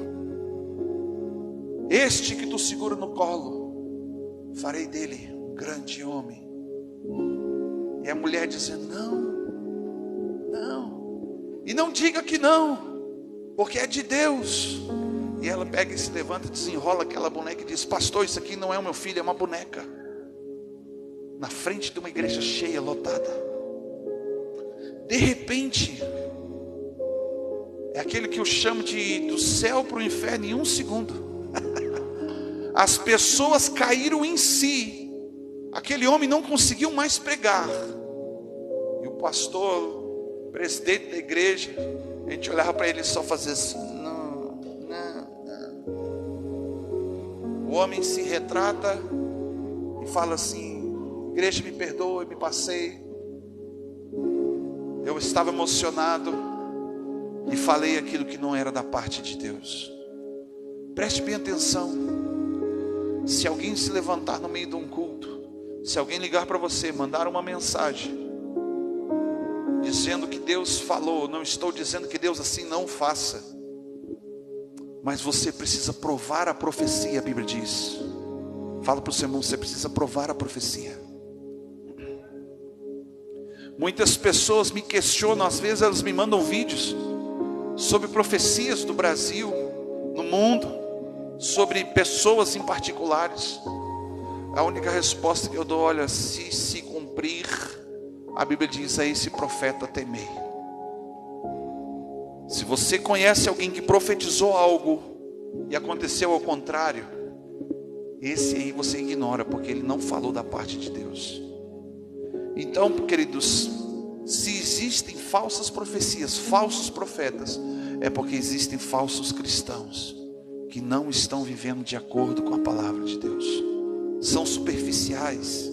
este que tu segura no colo, farei dele um grande homem. E a mulher dizendo: não, e não diga que não, porque é de Deus. E ela pega e se levanta, desenrola aquela boneca e diz: pastor, isso aqui não é o meu filho, é uma boneca. Na frente de uma igreja cheia, lotada. De repente, é aquele que eu chamo do céu para o inferno em um segundo. As pessoas caíram em si. Aquele homem não conseguiu mais pregar. E o pastor, presidente da igreja, a gente olhava para ele e só fazia assim: não. O homem se retrata e fala assim: igreja, me perdoe, me passei. Eu estava emocionado e falei aquilo que não era da parte de Deus. Preste bem atenção. Se alguém se levantar no meio de um culto, se alguém ligar para você, mandar uma mensagem dizendo que Deus falou, não estou dizendo que Deus assim não faça, Mas você precisa provar a profecia, a Bíblia diz. Fala para o seu irmão, você precisa provar a profecia. Muitas pessoas me questionam, às vezes elas me mandam vídeos sobre profecias do Brasil, no mundo, sobre pessoas em particulares. A única resposta que eu dou, olha, se cumprir, a Bíblia diz, a esse profeta temei. Se você conhece alguém que profetizou algo e aconteceu ao contrário, esse aí você ignora, porque ele não falou da parte de Deus. Então, queridos, se existem falsas profecias, falsos profetas, é porque existem falsos cristãos que não estão vivendo de acordo com a palavra de Deus. São superficiais,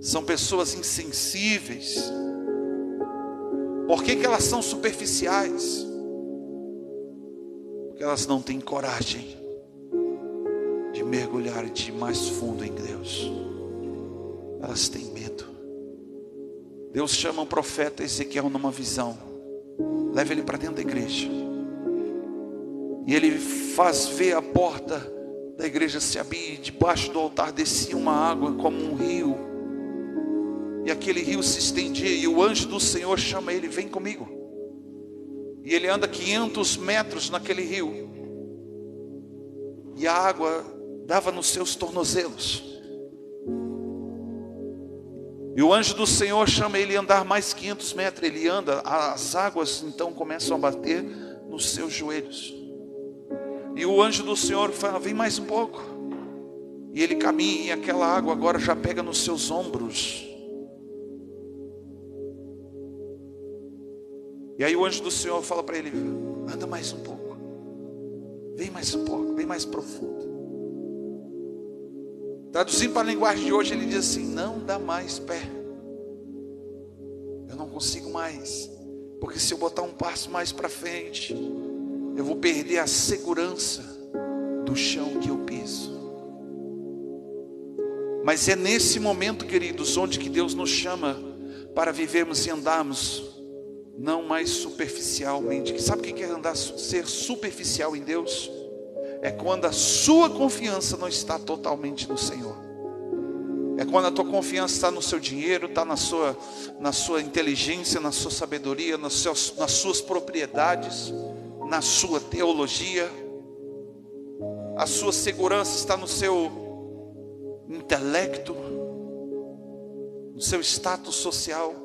são pessoas insensíveis. Por que elas são superficiais? Porque elas não têm coragem de mergulhar e de ir mais fundo em Deus. Elas têm medo. Deus chama um profeta Ezequiel numa visão, leva ele para dentro da igreja, e ele faz ver a porta da igreja se abrir, e debaixo do altar descia uma água como um rio, e aquele rio se estendia, e o anjo do Senhor chama ele, vem comigo. E ele anda 500 metros naquele rio, e a água dava nos seus tornozelos. E o anjo do Senhor chama ele a andar mais 500 metros. Ele anda, as águas então começam a bater nos seus joelhos. E o anjo do Senhor fala, vem mais um pouco. E ele caminha, e aquela água agora já pega nos seus ombros. E aí o anjo do Senhor fala para ele, anda mais um pouco. Vem mais um pouco, vem mais profundo. Traduzindo para a linguagem de hoje, ele diz assim, não dá mais pé. Eu não consigo mais. Porque se eu botar um passo mais para frente, eu vou perder a segurança do chão que eu piso. Mas é nesse momento, queridos, onde que Deus nos chama para vivermos e andarmos não mais superficialmente. Sabe o que é andar, ser superficial em Deus? É quando a sua confiança não está totalmente no Senhor. É quando a tua confiança está no seu dinheiro, está na sua inteligência, na sua sabedoria, nas suas propriedades, na sua teologia. A sua segurança está no seu intelecto, no seu status social.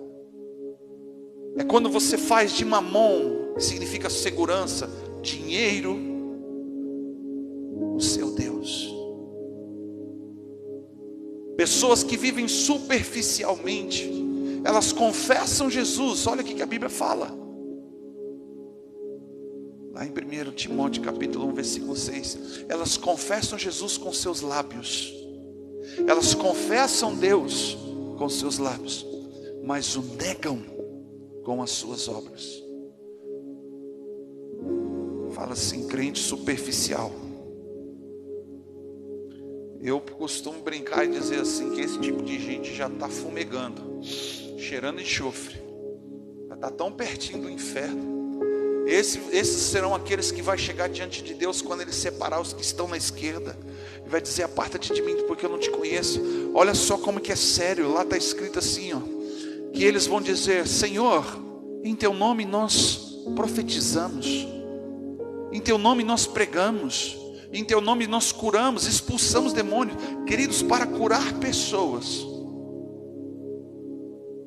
É quando você faz de mamon, que significa segurança, dinheiro, o seu Deus. Pessoas que vivem superficialmente, elas confessam Jesus. Olha o que a Bíblia fala lá em 1 Timóteo capítulo 1 versículo 6. Elas confessam Jesus com seus lábios, elas confessam Deus com seus lábios, mas o negam com as suas obras. Fala assim, crente superficial. Eu costumo brincar e dizer assim, que esse tipo de gente já está fumegando, cheirando enxofre, já está tão pertinho do inferno. Esses serão aqueles que vai chegar diante de Deus quando Ele separar os que estão na esquerda, e vai dizer, aparta-te de mim, porque eu não te conheço. Olha só como que é sério, lá está escrito assim, ó, que eles vão dizer, Senhor, em teu nome nós profetizamos, em teu nome nós pregamos, em teu nome nós curamos, expulsamos demônios. Queridos, para curar pessoas,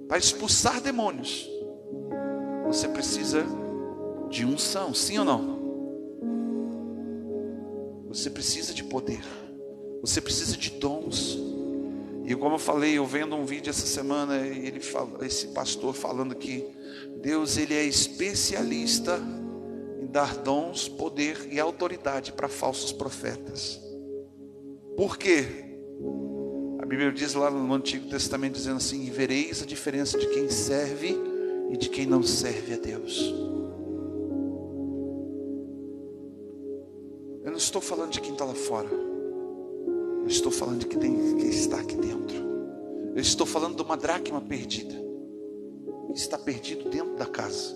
para expulsar demônios, você precisa de unção, sim ou não? Você precisa de poder, você precisa de dons. E como eu falei, eu vendo um vídeo essa semana, e ele fala, esse pastor falando que Deus, ele é especialista em dar dons, poder e autoridade para falsos profetas. Por quê? A Bíblia diz lá no Antigo Testamento, dizendo assim, e vereis a diferença de quem serve e de quem não serve a Deus. Eu não estou falando de quem está lá fora, eu estou falando de quem está aqui dentro. Eu estou falando de uma dracma perdida, que está perdido dentro da casa.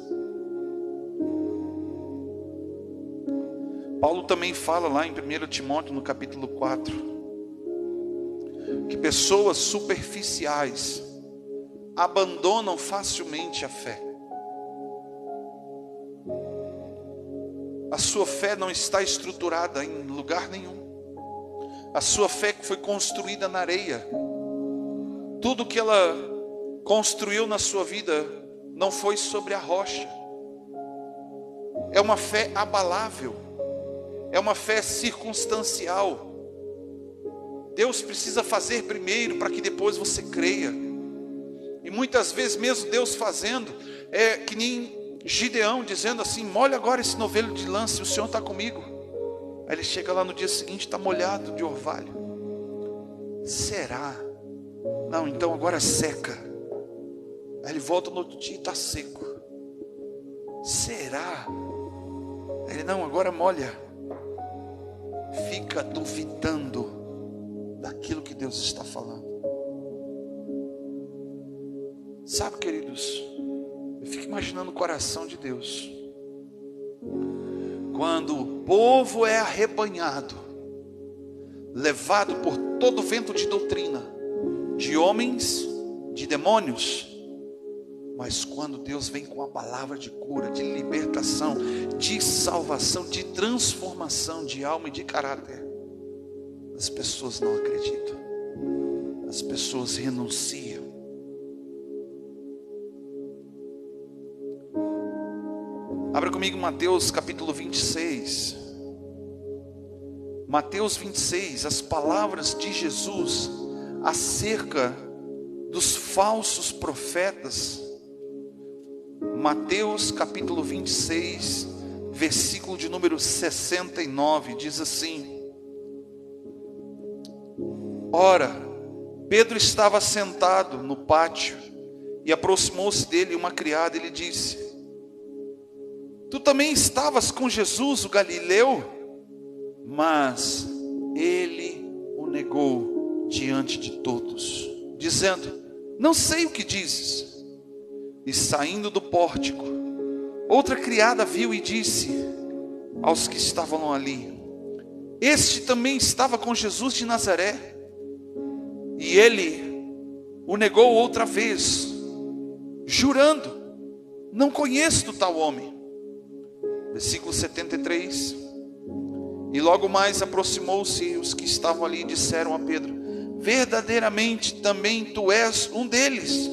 Paulo também fala lá em 1 Timóteo, no capítulo 4, que pessoas superficiais abandonam facilmente a fé. A sua fé não está estruturada em lugar nenhum. A sua fé foi construída na areia. Tudo que ela construiu na sua vida não foi sobre a rocha. É uma fé abalável. É uma fé circunstancial. Deus precisa fazer primeiro para que depois você creia. E muitas vezes mesmo Deus fazendo, é que nem Gideão dizendo assim: molha agora esse novelo de lã, se o Senhor está comigo. Aí ele chega lá no dia seguinte, está molhado de orvalho. Será? Não, então agora seca. Aí ele volta no outro dia e está seco. Será? Aí ele, não, agora molha. Fica duvidando daquilo que Deus está falando. Sabe, queridos, eu fico imaginando o coração de Deus. Quando o povo é arrebanhado, levado por todo vento de doutrina, de homens, de demônios, mas quando Deus vem com a palavra de cura, de libertação, de salvação, de transformação de alma e de caráter, as pessoas não acreditam, as pessoas renunciam. Abra comigo Mateus capítulo 26. Mateus 26, as palavras de Jesus acerca dos falsos profetas. Mateus capítulo 26, versículo de número 69, diz assim: ora, Pedro estava sentado no pátio, e aproximou-se dele uma criada e lhe disse: tu também estavas com Jesus, o Galileu? Mas ele o negou diante de todos, dizendo: não sei o que dizes. E saindo do pórtico, outra criada viu e disse aos que estavam ali: este também estava com Jesus de Nazaré. E ele o negou outra vez, jurando: não conheço tal homem. Versículo 73. E logo mais aproximou-se os que estavam ali e disseram a Pedro: verdadeiramente também tu és um deles,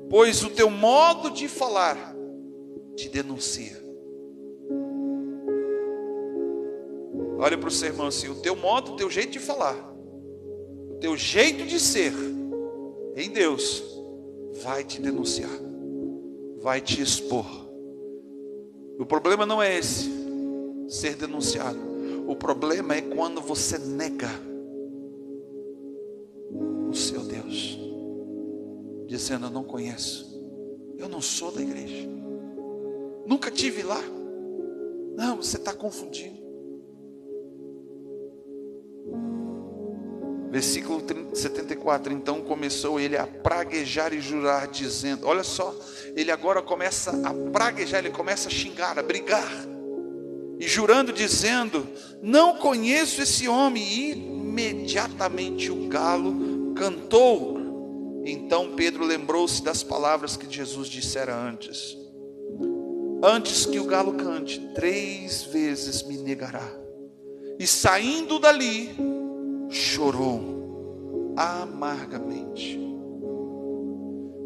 pois o teu modo de falar te denuncia. Olha para o seu irmão assim: o teu modo, o teu jeito de falar, o teu jeito de ser em Deus vai te denunciar, vai te expor. O problema não é esse, ser denunciado. O problema é quando você nega o seu Deus, dizendo: eu não conheço, eu não sou da igreja, nunca tive lá. Não, você está confundindo. Versículo 74. Então começou ele a praguejar e jurar, dizendo: olha só, ele agora começa a praguejar, ele começa a xingar, a brigar, e jurando, dizendo: não conheço esse homem. E imediatamente o galo cantou. Então Pedro lembrou-se das palavras que Jesus dissera antes: antes que o galo cante, 3 vezes me negará. E saindo dali, chorou amargamente.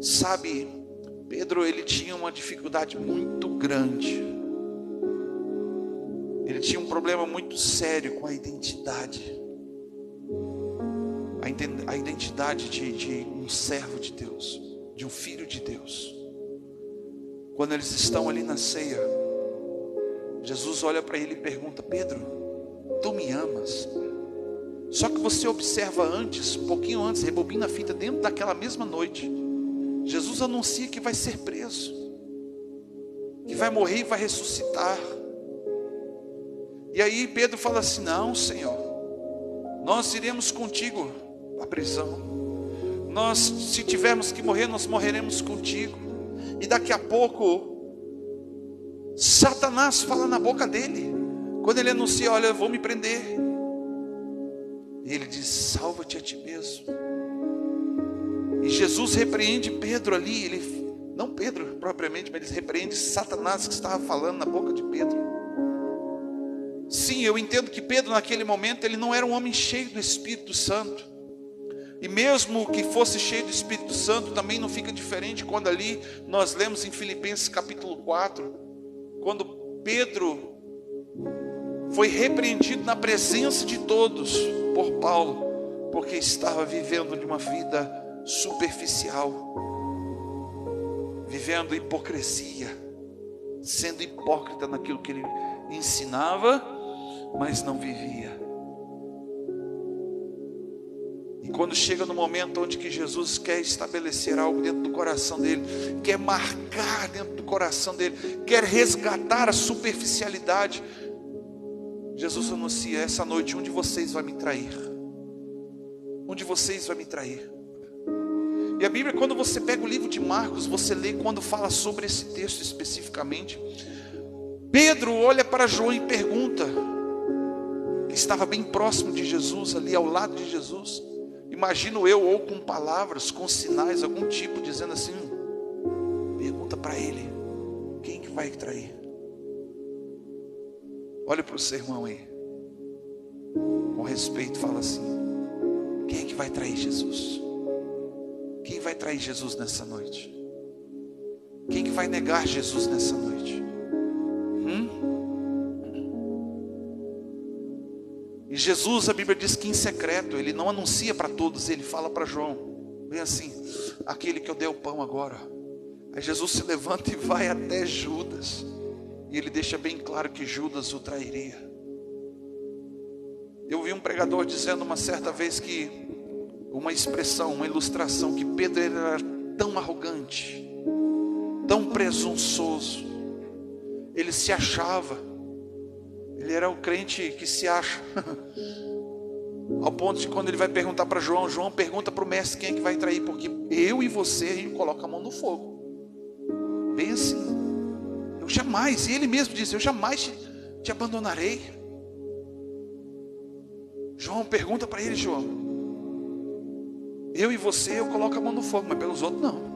Sabe, Pedro, ele tinha uma dificuldade muito grande. Ele tinha um problema muito sério com a identidade. A identidade de um servo de Deus, de um filho de Deus. Quando eles estão ali na ceia, Jesus olha para ele e pergunta: Pedro, tu me amas? Só que você observa antes, um pouquinho antes, rebobina a fita, dentro daquela mesma noite, Jesus anuncia que vai ser preso, que vai morrer e vai ressuscitar. E aí Pedro fala assim: não, Senhor, nós iremos contigo à prisão. Nós, se tivermos que morrer, nós morreremos contigo. E daqui a pouco Satanás fala na boca dele: Quando ele anuncia, olha, vou me prender, ele diz, salva-te a ti mesmo. E Jesus repreende Pedro ali, não Pedro propriamente, mas ele repreende Satanás que estava falando na boca de Pedro. Sim, eu entendo que Pedro naquele momento, ele não era um homem cheio do Espírito Santo. E mesmo que fosse cheio do Espírito Santo, também não fica diferente quando ali nós lemos em Filipenses capítulo 4, quando Pedro foi repreendido na presença de todos por Paulo, porque estava vivendo de uma vida superficial, vivendo hipocrisia, sendo hipócrita naquilo que ele ensinava, mas não vivia. E quando chega no momento onde que Jesus quer estabelecer algo dentro do coração dele, quer marcar dentro do coração dele, quer resgatar a superficialidade, Jesus anuncia, essa noite um de vocês vai me trair. Um de vocês vai me trair. E a Bíblia, quando você pega o livro de Marcos, você lê quando fala sobre esse texto especificamente. Pedro olha para João e pergunta, que estava bem próximo de Jesus, ali ao lado de Jesus. Imagino eu, ou com palavras, com sinais, algum tipo, dizendo assim, pergunta para ele, quem que vai trair? Olha para o seu irmão aí, com respeito, fala assim, quem é que vai trair Jesus? Quem vai trair Jesus nessa noite? Quem que vai negar Jesus nessa noite? E Jesus, a Bíblia diz que em secreto, ele não anuncia para todos, ele fala para João, vem assim, aquele que eu dei o pão agora. Aí Jesus se levanta e vai até Judas, e ele deixa bem claro que Judas o trairia. Eu vi um pregador dizendo uma certa vez que, uma expressão, uma ilustração, que Pedro era tão arrogante, tão presunçoso, ele se achava, ele era o crente que se acha, ao ponto de quando ele vai perguntar para João, João pergunta para o mestre quem é que vai trair, porque eu e você, a gente coloca a mão no fogo, bem assim, eu jamais, e ele mesmo diz, eu jamais te abandonarei. João pergunta para ele, João, eu e você, eu coloco a mão no fogo, mas pelos outros não.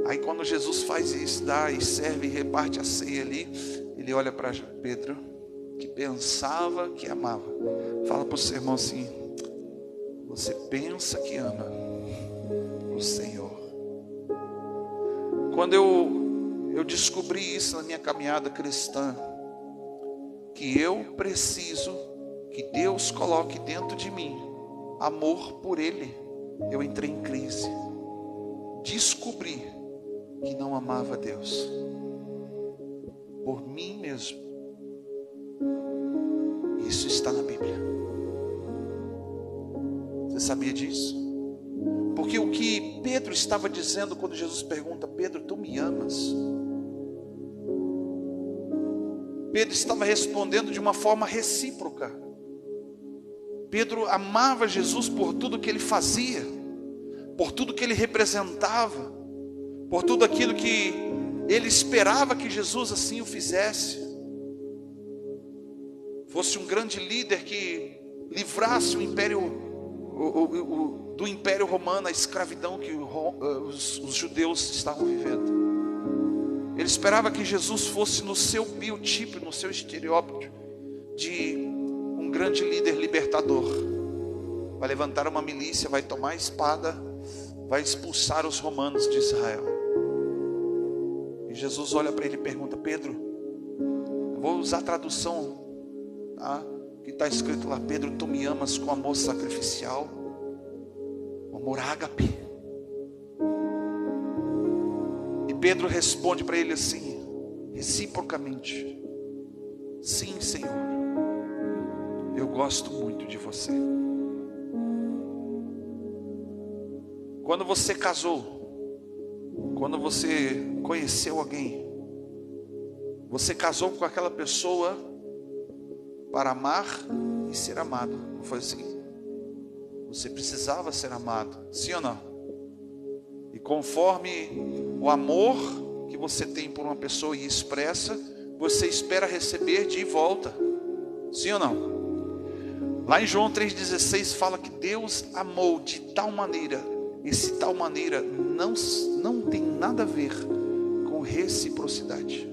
Aí quando Jesus faz isso, dá e serve e reparte a ceia ali, ele olha para Pedro, que pensava que amava, fala para o seu irmão assim, você pensa que ama o Senhor. Quando eu descobri isso na minha caminhada cristã, que eu preciso que Deus coloque dentro de mim amor por Ele, eu entrei em crise, descobri que não amava Deus por mim mesmo. Isso está na Bíblia. Você sabia disso? Porque o que Pedro estava dizendo quando Jesus pergunta, Pedro, tu me amas? Pedro estava respondendo de uma forma recíproca. Pedro amava Jesus por tudo que ele fazia, por tudo que ele representava, por tudo aquilo que ele esperava que Jesus assim o fizesse. Fosse um grande líder que livrasse o império, do império romano, a escravidão que os judeus estavam vivendo. Ele esperava que Jesus fosse no seu biotipo, no seu estereótipo de um grande líder libertador. Vai levantar uma milícia, vai tomar a espada, vai expulsar os romanos de Israel. E Jesus olha para ele e pergunta, Pedro, eu vou usar a tradução, tá? Que está escrito lá, Pedro, tu me amas com amor sacrificial, amor ágape. E Pedro responde para ele assim, reciprocamente, sim, Senhor, eu gosto muito de você. Quando você casou, quando você conheceu alguém, você casou com aquela pessoa para amar e ser amado, não foi assim? Você precisava ser amado, sim ou não? E conforme o amor que você tem por uma pessoa e expressa, você espera receber de volta. Sim ou não? Lá em João 3,16 fala que Deus amou de tal maneira. Esse tal maneira não tem nada a ver com reciprocidade.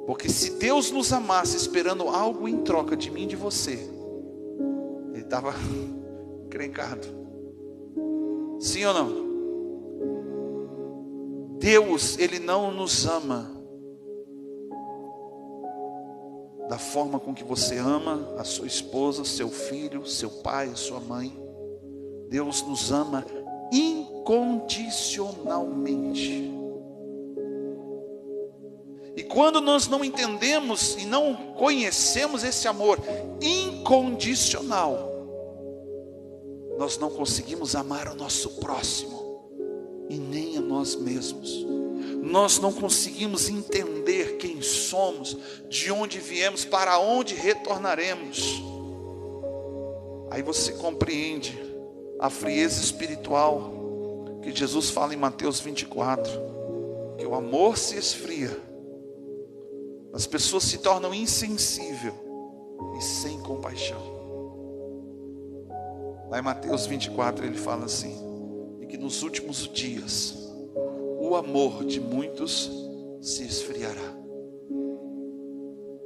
Porque se Deus nos amasse esperando algo em troca de mim e de você, Ele estava encrencado. Sim ou não? Deus, Ele não nos ama da forma com que você ama a sua esposa, seu filho, seu pai, sua mãe. Deus nos ama incondicionalmente. E quando nós não entendemos e não conhecemos esse amor incondicional, nós não conseguimos amar o nosso próximo e nem a nós mesmos. Nós não conseguimos entender quem somos, de onde viemos, para onde retornaremos. Aí você compreende a frieza espiritual que Jesus fala em Mateus 24, que o amor se esfria, as pessoas se tornam insensíveis e sem compaixão. Lá em Mateus 24 ele fala assim, e que nos últimos dias o amor de muitos se esfriará.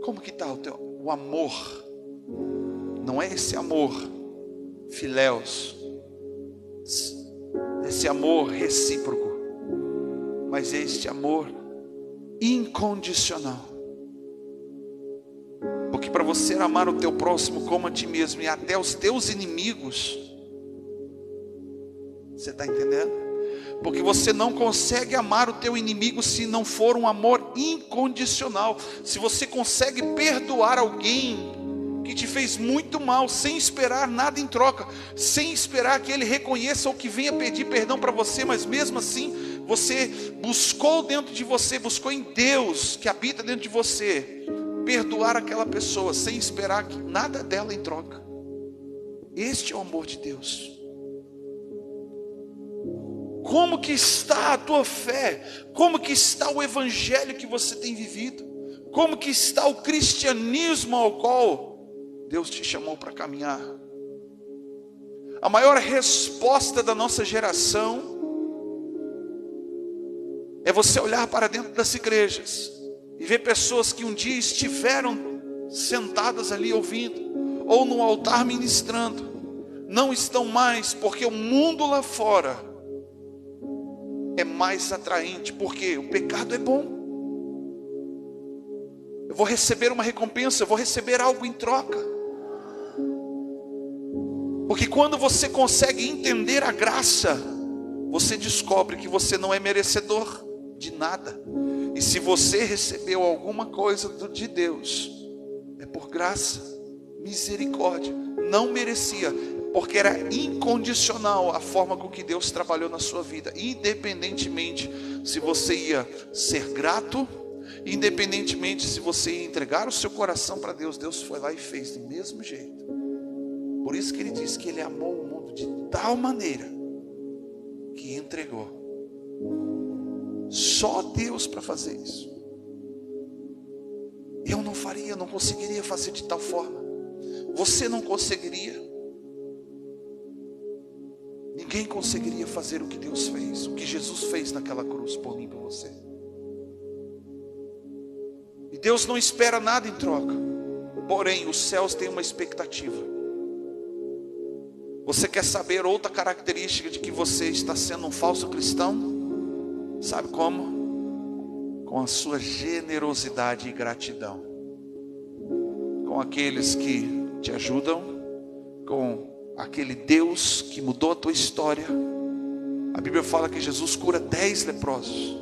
Como que está o amor? Não é esse amor filéus, esse amor recíproco, mas é este amor incondicional. Porque para você amar o teu próximo como a ti mesmo e até os teus inimigos, você está entendendo? Porque você não consegue amar o teu inimigo se não for um amor incondicional. Se você consegue perdoar alguém que te fez muito mal, sem esperar nada em troca, sem esperar que ele reconheça ou que venha pedir perdão para você, mas mesmo assim, você buscou dentro de você, buscou em Deus que habita dentro de você, perdoar aquela pessoa, sem esperar nada dela em troca. Este é o amor de Deus. Como que está a tua fé? Como que está o evangelho que você tem vivido? Como que está o cristianismo ao qual Deus te chamou para caminhar? A maior resposta da nossa geração é você olhar para dentro das igrejas e ver pessoas que um dia estiveram sentadas ali ouvindo, ou no altar ministrando, não estão mais, porque o mundo lá fora é mais atraente, porque o pecado é bom. Eu vou receber uma recompensa, eu vou receber algo em troca. Porque quando você consegue entender a graça, você descobre que você não é merecedor de nada. E se você recebeu alguma coisa de Deus, é por graça, misericórdia, não merecia, porque era incondicional a forma com que Deus trabalhou na sua vida, independentemente se você ia ser grato, independentemente se você ia entregar o seu coração para Deus, Deus foi lá e fez do mesmo jeito. Por isso que ele diz que ele amou o mundo de tal maneira que entregou. Só Deus para fazer isso. Eu não faria, não conseguiria fazer de tal forma. Você não conseguiria. Ninguém conseguiria fazer o que Deus fez, o que Jesus fez naquela cruz por mim e por você. E Deus não espera nada em troca. Porém, os céus têm uma expectativa. Você quer saber outra característica de que você está sendo um falso cristão? Sabe como? Com a sua generosidade e gratidão. Com aqueles que te ajudam, com aquele Deus que mudou a tua história. A Bíblia fala que Jesus cura 10 leprosos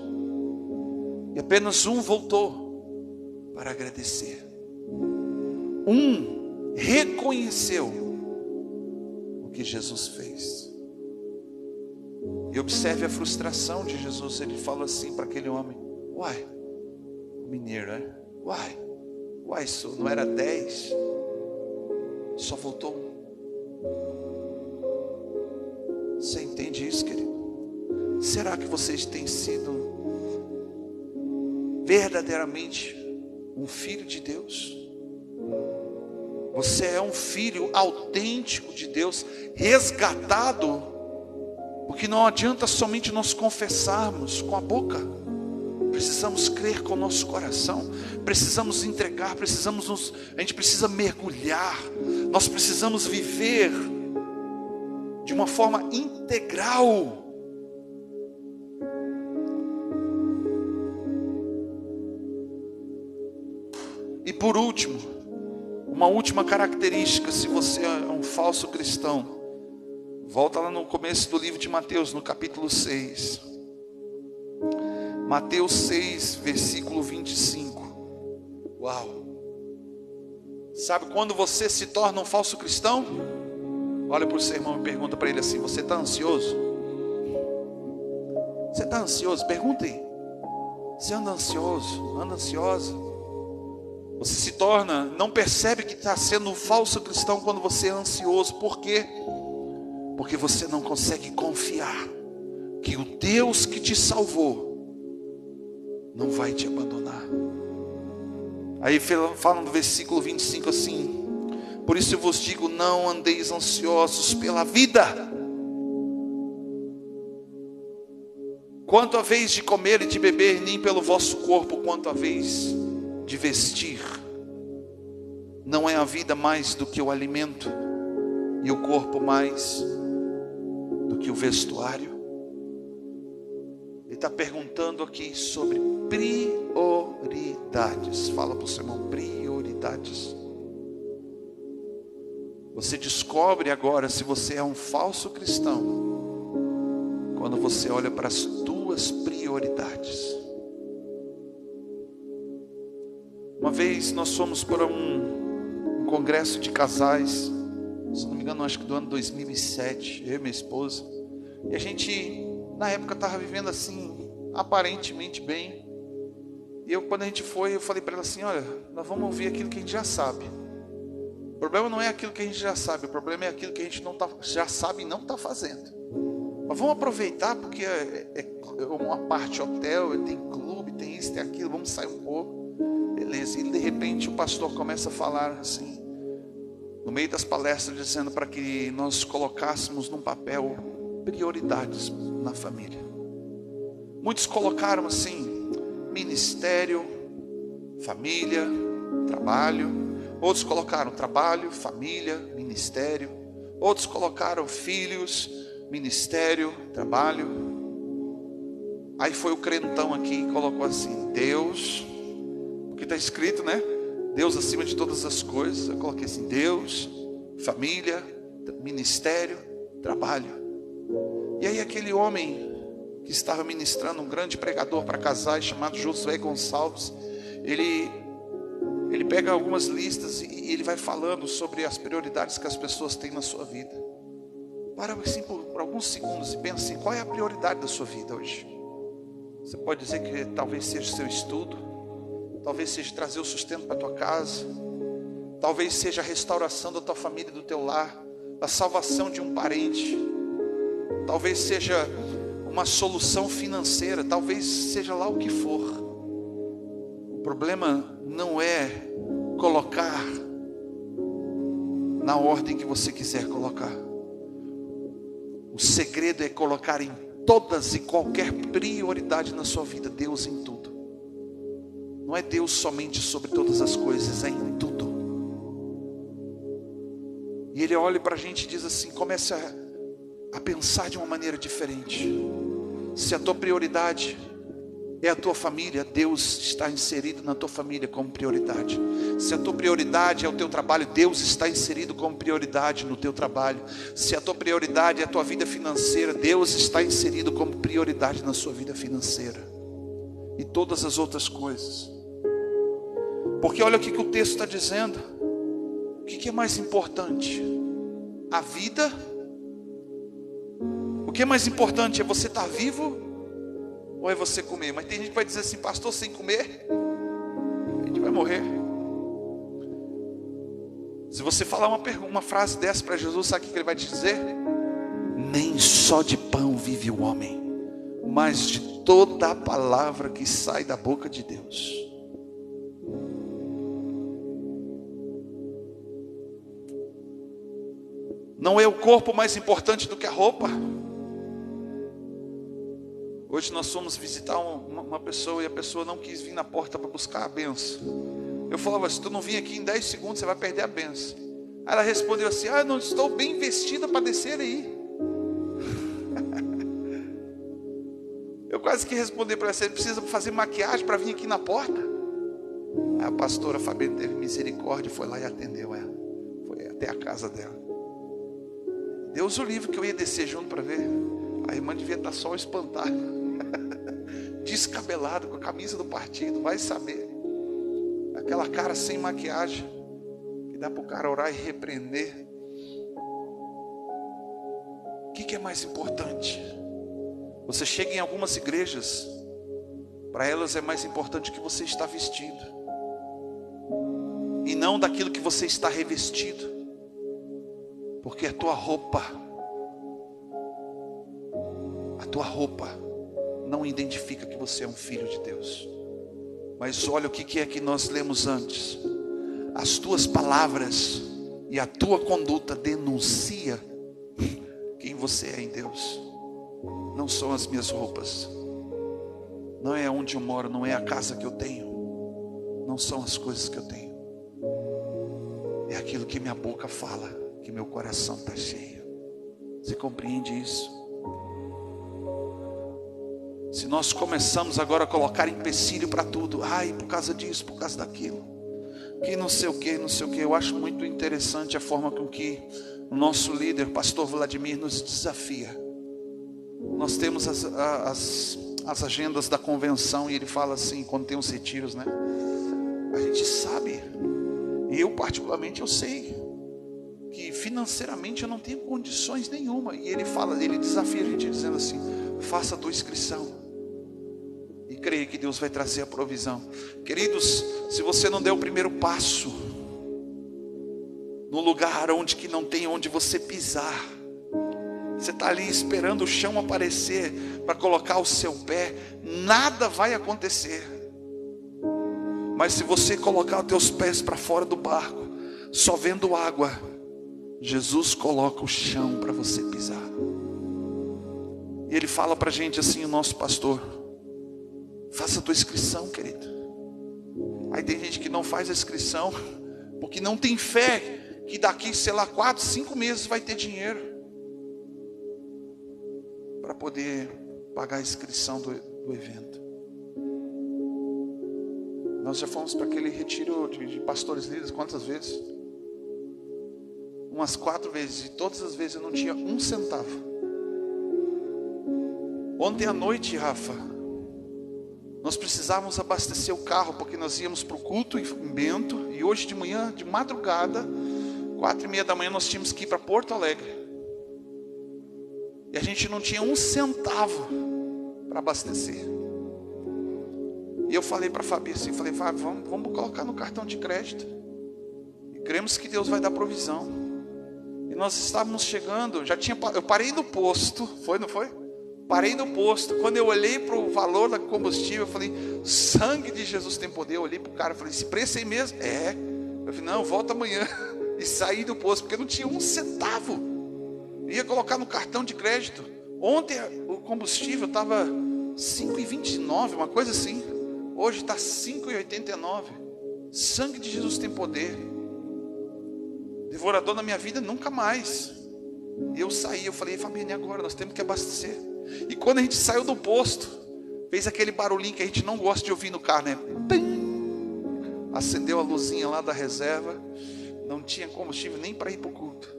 e apenas um voltou para agradecer. Um reconheceu o que Jesus fez. E observe a frustração de Jesus. Ele fala assim para aquele homem: uai, o mineiro, né? Uai, senhor, não era 10? Só voltou um. Você entende isso, querido? Será que vocês têm sido verdadeiramente um filho de Deus? Você é um filho autêntico de Deus, resgatado, porque não adianta somente nós confessarmos com a boca, precisamos crer com o nosso coração, precisamos entregar, a gente precisa mergulhar, nós precisamos viver de uma forma integral. E por último, uma última característica, se você é um falso cristão, volta lá no começo do livro de Mateus, no capítulo 6. Mateus 6, versículo 25. Uau! Sabe quando você se torna um falso cristão? Olha para o seu irmão e pergunta para ele assim: você está ansioso? Você está ansioso? Pergunta aí. Você anda ansioso? Anda ansiosa? Você se torna, não percebe que está sendo um falso cristão quando você é ansioso. Por quê? Porque você não consegue confiar que o Deus que te salvou não vai te abandonar. Aí fala no versículo 25 assim: por isso eu vos digo, não andeis ansiosos pela vida, quanto a vez de comer e de beber, nem pelo vosso corpo, quanto a vez de vestir. Não é a vida mais do que o alimento, e o corpo mais do que o vestuário? Ele está perguntando aqui sobre prioridades. Fala para o seu irmão: prioridades. Você descobre agora se você é um falso cristão quando você olha para as tuas prioridades. Uma vez nós fomos para um congresso de casais, se não me engano, acho que do ano 2007, eu e minha esposa, e a gente na época estava vivendo assim, aparentemente bem. E quando a gente foi, eu falei para ela assim: olha, nós vamos ouvir aquilo que a gente já sabe. O problema não é aquilo que a gente já sabe, o problema é aquilo que a gente já sabe e não está fazendo. Mas vamos aproveitar, porque é uma parte hotel, tem clube, tem isso, tem aquilo, vamos sair um pouco. Beleza. E de repente o pastor começa a falar assim, no meio das palestras, dizendo para que nós colocássemos num papel prioridades na família. Muitos colocaram assim: ministério, família, trabalho. Outros colocaram trabalho, família, ministério. Outros colocaram filhos, ministério, trabalho. Aí foi o crentão aqui e colocou assim: Deus, porque está escrito, né? Deus acima de todas as coisas. Eu coloquei assim: Deus, família, ministério, trabalho. E aí aquele homem que estava ministrando, um grande pregador para casais, chamado Josué Gonçalves, ele pega algumas listas e ele vai falando sobre as prioridades que as pessoas têm na sua vida. Para assim por alguns segundos e pensa assim: qual é a prioridade da sua vida hoje? Você pode dizer que talvez seja o seu estudo, talvez seja trazer o sustento para a tua casa, talvez seja a restauração da tua família, do teu lar, a salvação de um parente, talvez seja uma solução financeira, talvez seja lá o que for. O problema não é colocar na ordem que você quiser colocar. O segredo é colocar em todas e qualquer prioridade na sua vida Deus em tudo. Não é Deus somente sobre todas as coisas, é em tudo. E Ele olha para a gente e diz assim: comece a pensar de uma maneira diferente. Se a tua prioridade é a tua família, Deus está inserido na tua família como prioridade. Se a tua prioridade é o teu trabalho, Deus está inserido como prioridade no teu trabalho. Se a tua prioridade é a tua vida financeira, Deus está inserido como prioridade na sua vida financeira. E todas as outras coisas. Porque olha o que o texto está dizendo. O que é mais importante? A vida? O que é mais importante? É você estar vivo? Ou é você comer? Mas tem gente que vai dizer assim: pastor, sem comer a gente vai morrer. Se você falar uma frase dessa para Jesus, sabe o que ele vai te dizer? Nem só de pão vive o homem, mas de toda a palavra que sai da boca de Deus. Não é o corpo mais importante do que a roupa. Hoje nós fomos visitar uma pessoa e a pessoa não quis vir na porta para buscar a benção. Eu falava, se tu não vir aqui em 10 segundos, você vai perder a benção. Aí ela respondeu assim, eu não estou bem vestida para descer aí. Eu quase que respondi para ela, você precisa fazer maquiagem para vir aqui na porta? Aí a pastora Fabiana teve misericórdia, foi lá e atendeu ela. Foi até a casa dela. Deus o livre que eu ia descer junto para ver. A irmã devia estar só espantada. Descabelado, com a camisa do partido, vai saber. Aquela cara sem maquiagem, que dá para o cara orar e repreender. O que é mais importante? Você chega em algumas igrejas, para elas é mais importante o que você está vestido, e não daquilo que você está revestido, porque a tua roupa não identifica que você é um filho de Deus. Mas olha o que é que nós lemos antes. As tuas palavras e a tua conduta denuncia quem você é em Deus. Não são as minhas roupas, não é onde eu moro, não é a casa que eu tenho, não são as coisas que eu tenho, é aquilo que minha boca fala, que meu coração está cheio. Você compreende isso? Se nós começamos agora a colocar empecilho para tudo, por causa disso, por causa daquilo, que não sei o que, eu acho muito interessante a forma com que o nosso líder, pastor Vladimir, nos desafia. Nós temos as agendas da convenção e ele fala assim, quando tem os retiros, né? A gente sabe, e eu particularmente eu sei, que financeiramente eu não tenho condições nenhuma. E ele desafia a gente dizendo assim, faça a tua inscrição e creia que Deus vai trazer a provisão. Queridos, se você não der o primeiro passo no lugar onde não tem onde você pisar, você está ali esperando o chão aparecer para colocar o seu pé, nada vai acontecer. Mas se você colocar os teus pés para fora do barco, só vendo água, Jesus coloca o chão para você pisar. E ele fala para a gente assim, o nosso pastor, faça a tua inscrição, querido. Aí tem gente que não faz a inscrição porque não tem fé que daqui, 4, 5 meses vai ter dinheiro para poder pagar a inscrição do evento. Nós já fomos para aquele retiro de pastores líderes quantas vezes? Umas 4 vezes, e todas as vezes eu não tinha 1 centavo. Ontem à noite, Rafa, nós precisávamos abastecer o carro, porque nós íamos para o culto em Bento, e hoje de manhã, de madrugada, 4:30 da manhã, nós tínhamos que ir para Porto Alegre. E a gente não tinha 1 centavo para abastecer. E eu falei para a Fabi assim, vamos colocar no cartão de crédito. E cremos que Deus vai dar provisão. E nós estávamos chegando, eu parei no posto, não foi? Parei no posto, quando eu olhei para o valor da combustível, eu falei, sangue de Jesus tem poder. Eu olhei para o cara e falei, esse preço aí mesmo? É. Eu falei, não, volta amanhã. E saí do posto, porque não tinha 1 centavo. Ia colocar no cartão de crédito. Ontem o combustível estava 5,29, uma coisa assim. Hoje está 5,89. Sangue de Jesus tem poder. Devorador na minha vida nunca mais. E eu saí, eu falei, Fabiane, agora nós temos que abastecer. E quando a gente saiu do posto, fez aquele barulhinho que a gente não gosta de ouvir no carro, né? Pim! Acendeu a luzinha lá da reserva. Não tinha combustível nem para ir para o culto.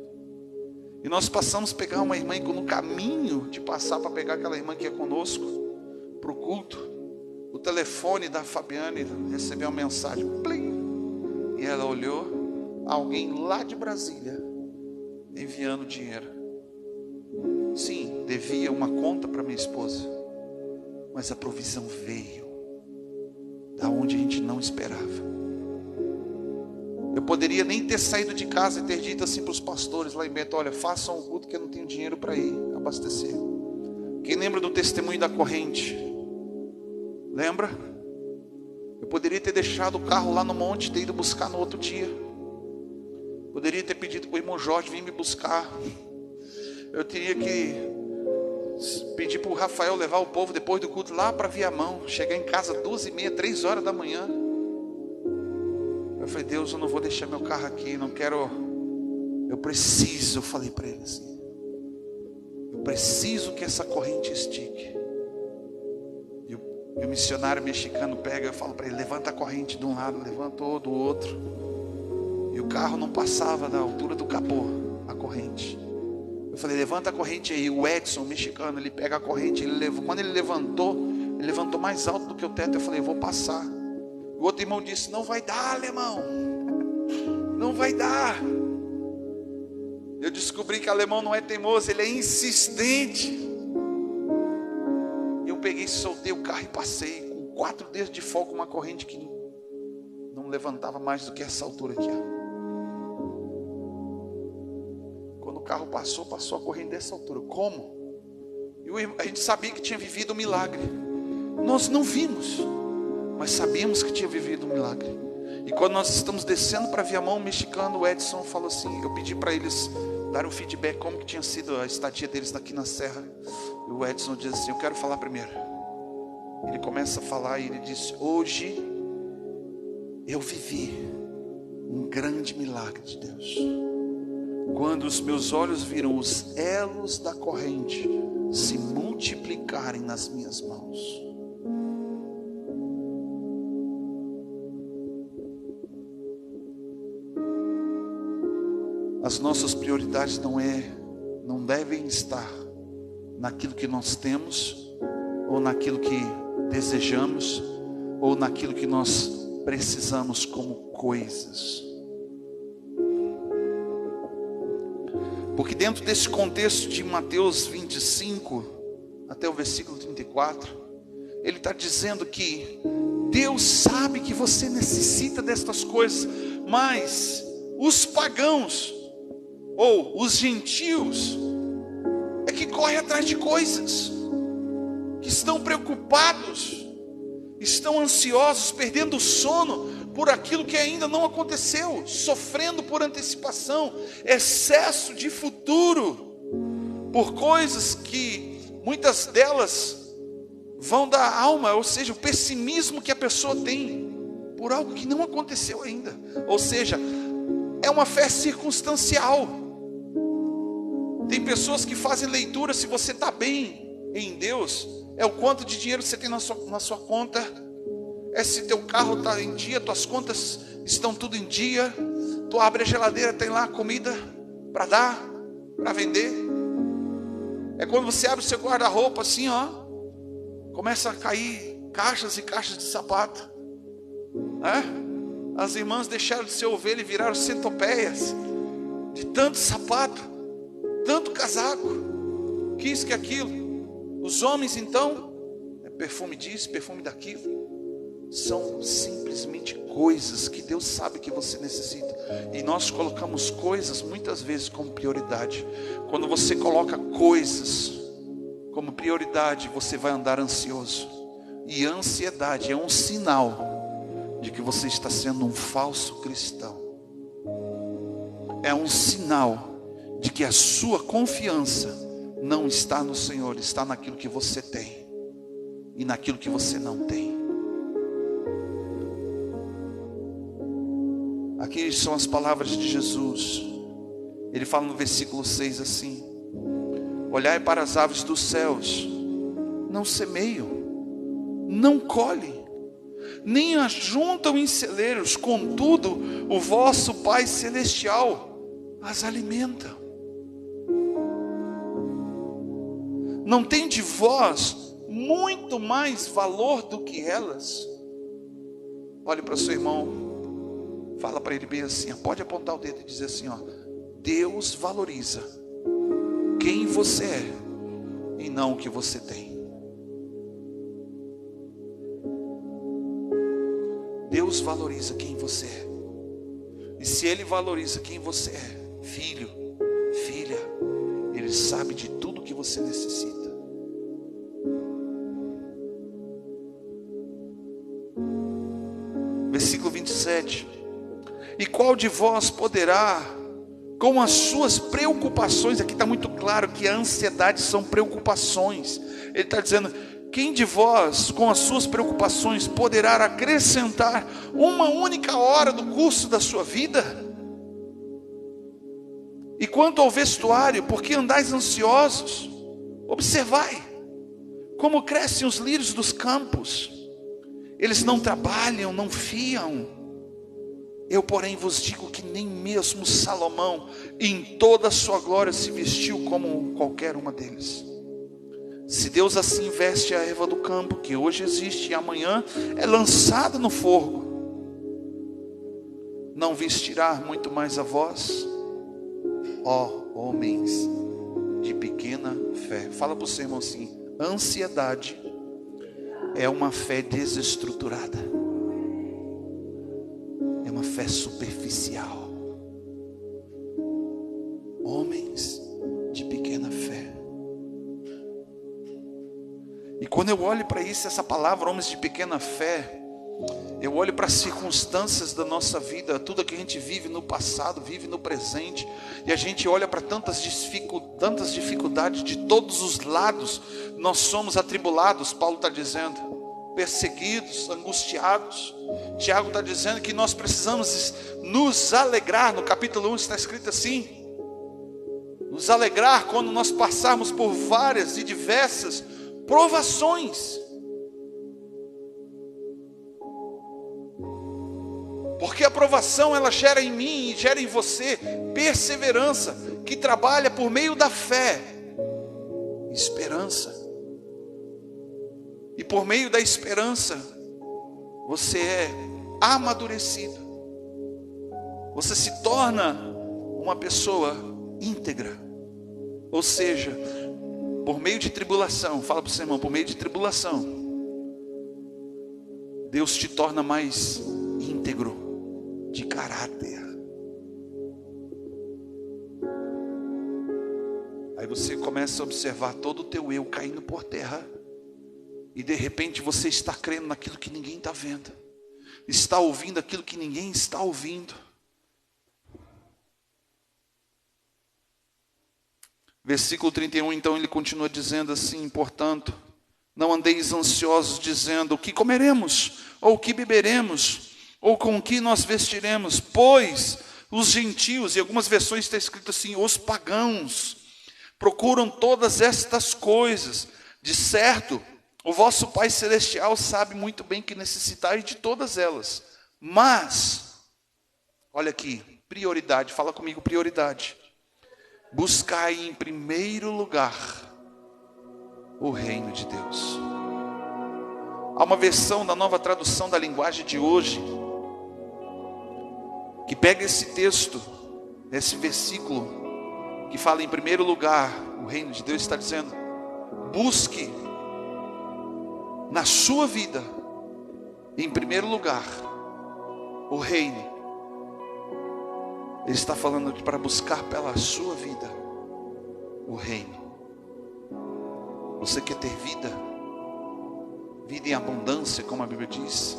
E nós passamos a pegar uma irmã, e no caminho de passar para pegar aquela irmã que ia conosco para o culto, o telefone da Fabiane recebeu uma mensagem, plim, e ela olhou, alguém lá de Brasília enviando dinheiro. Sim, devia uma conta para minha esposa, mas a provisão veio da onde a gente não esperava. Eu poderia nem ter saído de casa e ter dito assim para os pastores lá em Bento, olha, façam o culto que eu não tenho dinheiro para ir abastecer. Quem lembra do testemunho da corrente? Lembra? Eu poderia ter deixado o carro lá no monte e ter ido buscar no outro dia. Poderia ter pedido para o irmão Jorge vir me buscar. Eu teria que pedir para o Rafael levar o povo depois do culto lá para Viamão. Chegar em casa 2h30, 3 horas da manhã. Eu falei, Deus, eu não vou deixar meu carro aqui, não quero. Eu preciso, eu falei para ele assim, eu preciso que essa corrente estique. E o missionário mexicano pega, eu falo para ele, levanta a corrente de um lado, levantou do outro. E o carro não passava da altura do capô, a corrente. Eu falei, levanta a corrente aí. O Edson, o mexicano, ele pega a corrente, quando ele levantou mais alto do que o teto. Eu falei, eu vou passar. O outro irmão disse, não vai dar, alemão, não vai dar. Eu descobri que alemão não é teimoso, ele é insistente. Eu peguei, soltei o carro e passei com 4 dedos de fogo, uma corrente que não levantava mais do que essa altura aqui. Quando o carro passou a corrente dessa altura. Como? A gente sabia que tinha vivido um milagre. Nós não vimos, mas sabíamos que tinha vivido um milagre. E quando nós estamos descendo para Viamão, o mexicano, o Edson, falou assim, eu pedi para eles dar um feedback como que tinha sido a estadia deles aqui na serra. E o Edson diz assim, eu quero falar primeiro. Ele começa a falar e ele disse, hoje eu vivi um grande milagre de Deus. Quando os meus olhos viram os elos da corrente se multiplicarem nas minhas mãos. As nossas prioridades não devem estar naquilo que nós temos, ou naquilo que desejamos, ou naquilo que nós precisamos como coisas. Porque dentro desse contexto de Mateus 25, até o versículo 34, ele está dizendo que Deus sabe que você necessita destas coisas, mas os pagãos, ou os gentios, é que correm atrás de coisas, que estão preocupados, estão ansiosos, perdendo o sono por aquilo que ainda não aconteceu, sofrendo por antecipação, excesso de futuro, por coisas que muitas delas vão da alma, ou seja, o pessimismo que a pessoa tem por algo que não aconteceu ainda, ou seja, é uma fé circunstancial. Tem pessoas que fazem leitura, se você está bem em Deus, é o quanto de dinheiro você tem na sua conta, é se teu carro está em dia, tuas contas estão tudo em dia, tu abre a geladeira, tem lá comida para dar, para vender. É quando você abre o seu guarda-roupa assim, ó, começa a cair caixas e caixas de sapato. As irmãs deixaram de ser ovelha e viraram centopeias, de tanto sapato, tanto casaco, que isso, que aquilo. Os homens então, perfume disso, perfume daquilo. São simplesmente coisas que Deus sabe que você necessita. E nós colocamos coisas muitas vezes como prioridade. Quando você coloca coisas como prioridade, você vai andar ansioso. E a ansiedade é um sinal de que você está sendo um falso cristão. É um sinal de que a sua confiança não está no Senhor, está naquilo que você tem e naquilo que você não tem. Aqui são as palavras de Jesus. Ele fala no versículo 6 assim: olhai para as aves dos céus, não semeiam, não colhem, nem ajuntam em celeiros, contudo o vosso Pai Celestial as alimenta. Não tem de vós muito mais valor do que elas? Olhe para o seu irmão, fala para ele bem assim, pode apontar o dedo e dizer assim, Deus valoriza quem você é e não o que você tem. Deus valoriza quem você é. E se Ele valoriza quem você é, filho, filha, Ele sabe de tudo que você necessita. procede? E qual de vós poderá, com as suas preocupações, aqui está muito claro que a ansiedade são preocupações. Ele está dizendo, quem de vós, com as suas preocupações, poderá acrescentar uma única hora do curso da sua vida? E quanto ao vestuário, por que andais ansiosos? Observai, como crescem os lírios dos campos. Eles não trabalham, não fiam. Eu, porém, vos digo que nem mesmo Salomão, em toda a sua glória, se vestiu como qualquer uma deles. Se Deus assim veste a erva do campo, que hoje existe e amanhã é lançada no fogo, não vestirá muito mais a vós, ó homens de pequena fé? Fala para o seu irmão assim: ansiedade é uma fé desestruturada, é uma fé superficial. Homens de pequena fé. E quando eu olho para isso, essa palavra, homens de pequena fé, eu olho para as circunstâncias da nossa vida, tudo que a gente vive no passado, vive no presente, e a gente olha para tantas dificuldades de todos os lados. Nós somos atribulados, Paulo está dizendo, perseguidos, angustiados. Tiago está dizendo que nós precisamos nos alegrar. No capítulo 1 está escrito assim: nos alegrar quando nós passarmos por várias e diversas provações. Porque a provação, ela gera em mim e gera em você perseverança, que trabalha por meio da fé, esperança. E por meio da esperança, você é amadurecido. Você se torna uma pessoa íntegra. Ou seja, por meio de tribulação, fala para o seu irmão, por meio de tribulação, Deus te torna mais íntegro de caráter. Aí você começa a observar todo o teu eu caindo por terra. E de repente você está crendo naquilo que ninguém está vendo. Está ouvindo aquilo que ninguém está ouvindo. Versículo 31, então ele continua dizendo assim: portanto, não andeis ansiosos dizendo, o que comeremos? Ou o que beberemos? Ou com o que nós vestiremos? Pois os gentios, em algumas versões está escrito assim, os pagãos, procuram todas estas coisas. De certo, o vosso Pai Celestial sabe muito bem que necessitais de todas elas. Mas, olha aqui, prioridade, fala comigo, prioridade. Buscai em primeiro lugar o reino de Deus. Há uma versão da Nova Tradução da Linguagem de hoje, que pega esse texto, esse versículo, que fala em primeiro lugar o reino de Deus, está dizendo, busque na sua vida, em primeiro lugar, o reino. Ele está falando para buscar pela sua vida o reino. Você quer ter vida? Vida em abundância, como a Bíblia diz?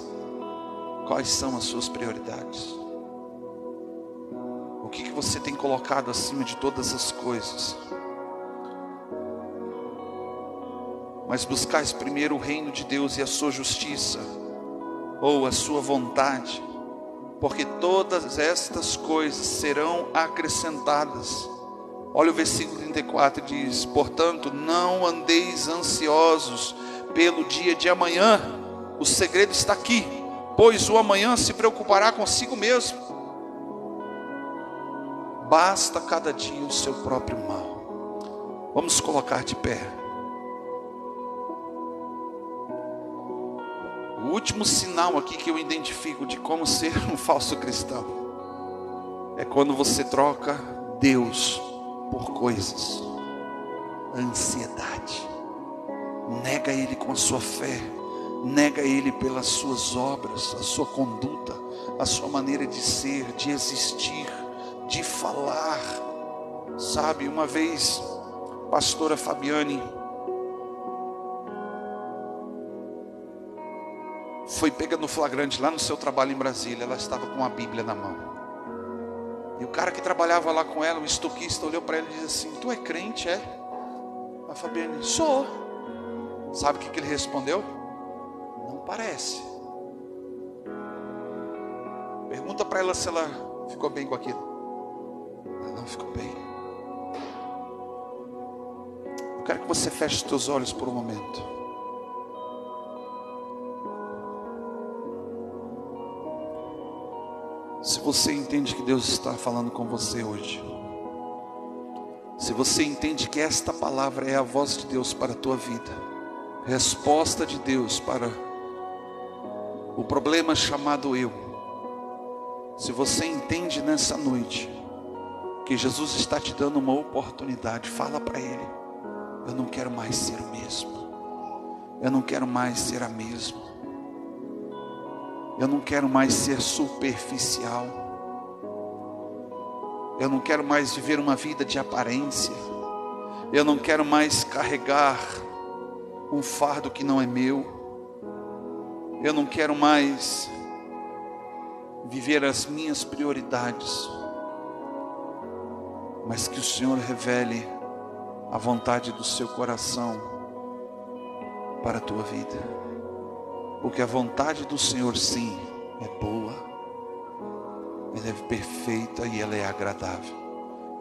Quais são as suas prioridades? O que você tem colocado acima de todas as coisas? Mas buscais primeiro o reino de Deus e a sua justiça, ou a sua vontade, porque todas estas coisas serão acrescentadas. Olha o versículo 34, diz, portanto, não andeis ansiosos pelo dia de amanhã, o segredo está aqui, pois o amanhã se preocupará consigo mesmo. Basta cada dia o seu próprio mal. Vamos colocar de pé. O último sinal aqui que eu identifico de como ser um falso cristão é quando você troca Deus por coisas. Ansiedade. Nega Ele com a sua fé, nega Ele pelas suas obras, a sua conduta, a sua maneira de ser, de existir, de falar. Sabe, uma vez, pastora Fabiane foi pega no flagrante lá no seu trabalho em Brasília. Ela estava com a Bíblia na mão. E o cara que trabalhava lá com ela, o estoquista, olhou para ela e disse assim: tu é crente, é? A Fabiane: sou. Sabe o que ele respondeu? Não parece. Pergunta para ela se ela ficou bem com aquilo. Ela não ficou bem. Eu quero que você feche os teus olhos por um momento. Se você entende que Deus está falando com você hoje, se você entende que esta palavra é a voz de Deus para a tua vida, resposta de Deus para o problema chamado eu, se você entende nessa noite que Jesus está te dando uma oportunidade, fala para Ele: eu não quero mais ser o mesmo, eu não quero mais ser a mesma, eu não quero mais ser superficial, eu não quero mais viver uma vida de aparência, eu não quero mais carregar um fardo que não é meu, eu não quero mais viver as minhas prioridades, mas que o Senhor revele a vontade do seu coração para a tua vida. Porque a vontade do Senhor, sim, é boa, ela é perfeita e ela é agradável.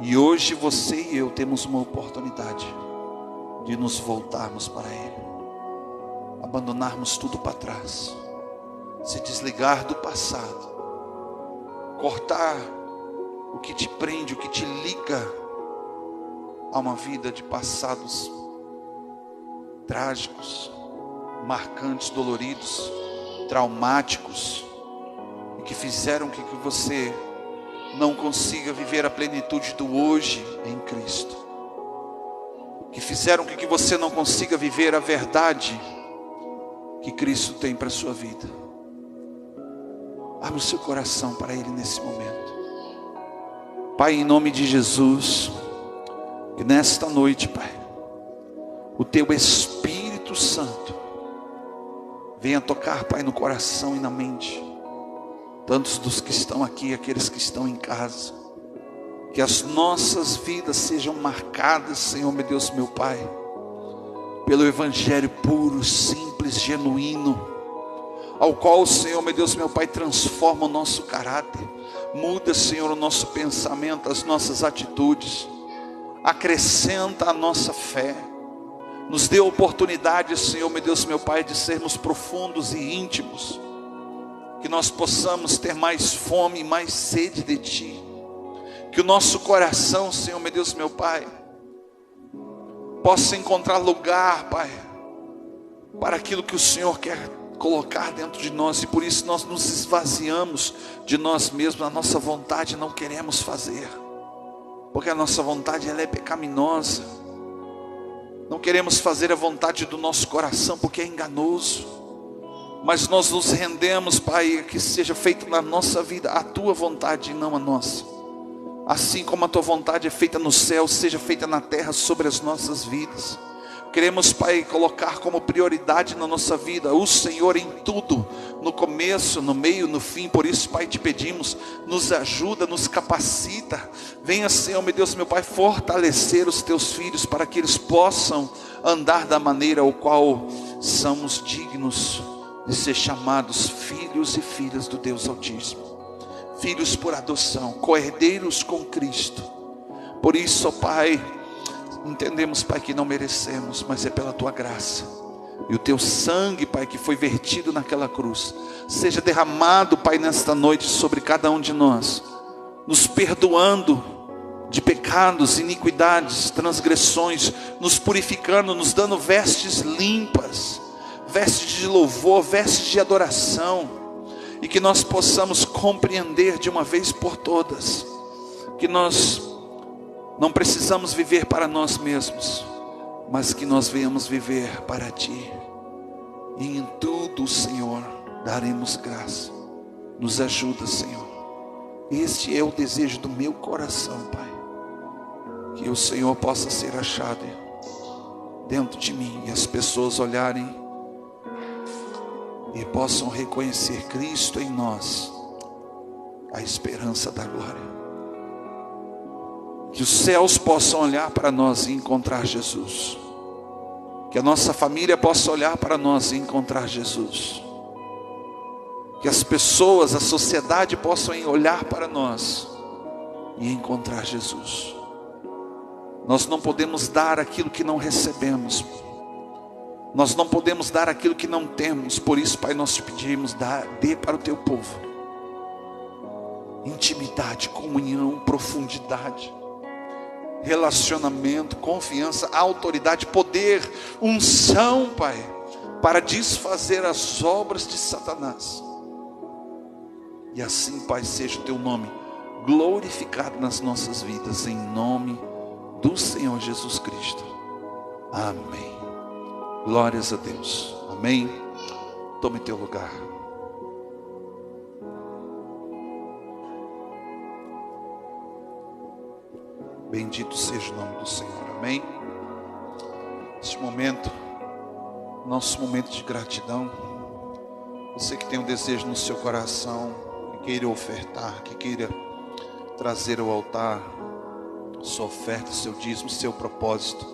E hoje você e eu temos uma oportunidade de nos voltarmos para Ele, abandonarmos tudo para trás, se desligar do passado, cortar o que te prende, o que te liga a uma vida de passados trágicos, marcantes, doloridos, traumáticos, e que fizeram que você não consiga viver a plenitude do hoje em Cristo, que fizeram que você não consiga viver a verdade que Cristo tem para a sua vida. Abra o seu coração para Ele nesse momento. Pai, em nome de Jesus, que nesta noite, Pai, o Teu Espírito Santo venha tocar, Pai, no coração e na mente, tantos dos que estão aqui, aqueles que estão em casa, que as nossas vidas sejam marcadas, Senhor, meu Deus, meu Pai, pelo Evangelho puro, simples, genuíno, ao qual o Senhor, meu Deus, meu Pai, transforma o nosso caráter, muda, Senhor, o nosso pensamento, as nossas atitudes, acrescenta a nossa fé, nos dê oportunidade, Senhor, meu Deus, meu Pai, de sermos profundos e íntimos, que nós possamos ter mais fome e mais sede de Ti, que o nosso coração, Senhor, meu Deus, meu Pai, possa encontrar lugar, Pai, para aquilo que o Senhor quer colocar dentro de nós, e por isso nós nos esvaziamos de nós mesmos, a nossa vontade não queremos fazer, porque a nossa vontade ela é pecaminosa. Não queremos fazer a vontade do nosso coração, porque é enganoso. Mas nós nos rendemos, Pai, que seja feita na nossa vida a Tua vontade e não a nossa. Assim como a Tua vontade é feita no céu, seja feita na terra sobre as nossas vidas. Queremos, Pai, colocar como prioridade na nossa vida o Senhor em tudo, no começo, no meio, no fim. Por isso, Pai, te pedimos, nos ajuda, nos capacita. Venha, Senhor, meu Deus, meu Pai, fortalecer os Teus filhos, para que eles possam andar da maneira ao qual somos dignos de ser chamados filhos e filhas do Deus Altíssimo. Filhos por adoção, co-herdeiros com Cristo. Por isso, ó Pai, entendemos, Pai, que não merecemos, mas é pela Tua graça. E o Teu sangue, Pai, que foi vertido naquela cruz, seja derramado, Pai, nesta noite sobre cada um de nós, nos perdoando de pecados, iniquidades, transgressões, nos purificando, nos dando vestes limpas, vestes de louvor, vestes de adoração, e que nós possamos compreender de uma vez por todas, que nós não precisamos viver para nós mesmos, mas que nós venhamos viver para Ti, e em tudo, Senhor, daremos graça. Nos ajuda, Senhor. Este é o desejo do meu coração, Pai, que o Senhor possa ser achado dentro de mim, e as pessoas olharem e possam reconhecer Cristo em nós, a esperança da glória. Que os céus possam olhar para nós e encontrar Jesus. Que a nossa família possa olhar para nós e encontrar Jesus. Que as pessoas, a sociedade possam olhar para nós e encontrar Jesus. Nós não podemos dar aquilo que não recebemos. Nós não podemos dar aquilo que não temos. Por isso, Pai, nós te pedimos, dê para o teu povo intimidade, comunhão, profundidade, relacionamento, confiança, autoridade, poder, unção, Pai, para desfazer as obras de Satanás. E assim, Pai, seja o teu nome glorificado nas nossas vidas, em nome do Senhor Jesus Cristo. Amém. Glórias a Deus. Amém. Tome teu lugar. Bendito seja o nome do Senhor. Amém. Este momento, nosso momento de gratidão. Você que tem um desejo no seu coração, que queira ofertar, que queira trazer ao altar sua oferta, seu dízimo, seu propósito,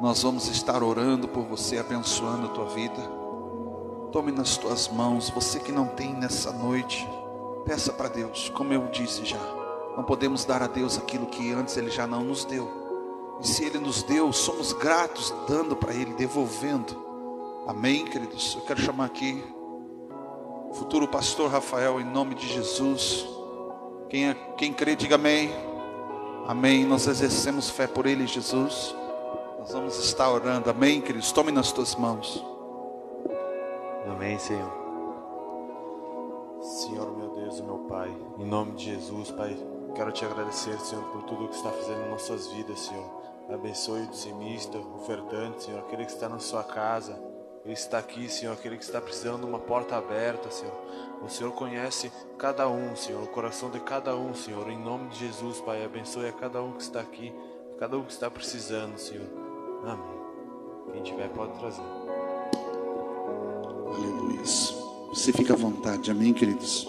nós vamos estar orando por você, abençoando a tua vida. Tome nas tuas mãos. Você que não tem nessa noite, peça para Deus. Como eu disse já, não podemos dar a Deus aquilo que antes Ele já não nos deu. E se Ele nos deu, somos gratos dando para Ele, devolvendo. Amém, queridos? Eu quero chamar aqui o futuro pastor Rafael, em nome de Jesus. Quem crê, diga amém. Amém. Nós exercemos fé por Ele, Jesus. Nós vamos estar orando. Amém, queridos? Tome nas tuas mãos. Amém, Senhor. Senhor, meu Deus e meu Pai, em nome de Jesus, Pai, quero te agradecer, Senhor, por tudo que está fazendo em nossas vidas, Senhor. Abençoe o dizimista, o ofertante, Senhor, aquele que está na sua casa, ele está aqui, Senhor, aquele que está precisando de uma porta aberta, Senhor. O Senhor conhece cada um, Senhor, o coração de cada um, Senhor. Em nome de Jesus, Pai, abençoe a cada um que está aqui, cada um que está precisando, Senhor. Amém. Quem tiver pode trazer. Aleluia. Você fica à vontade. Amém, queridos?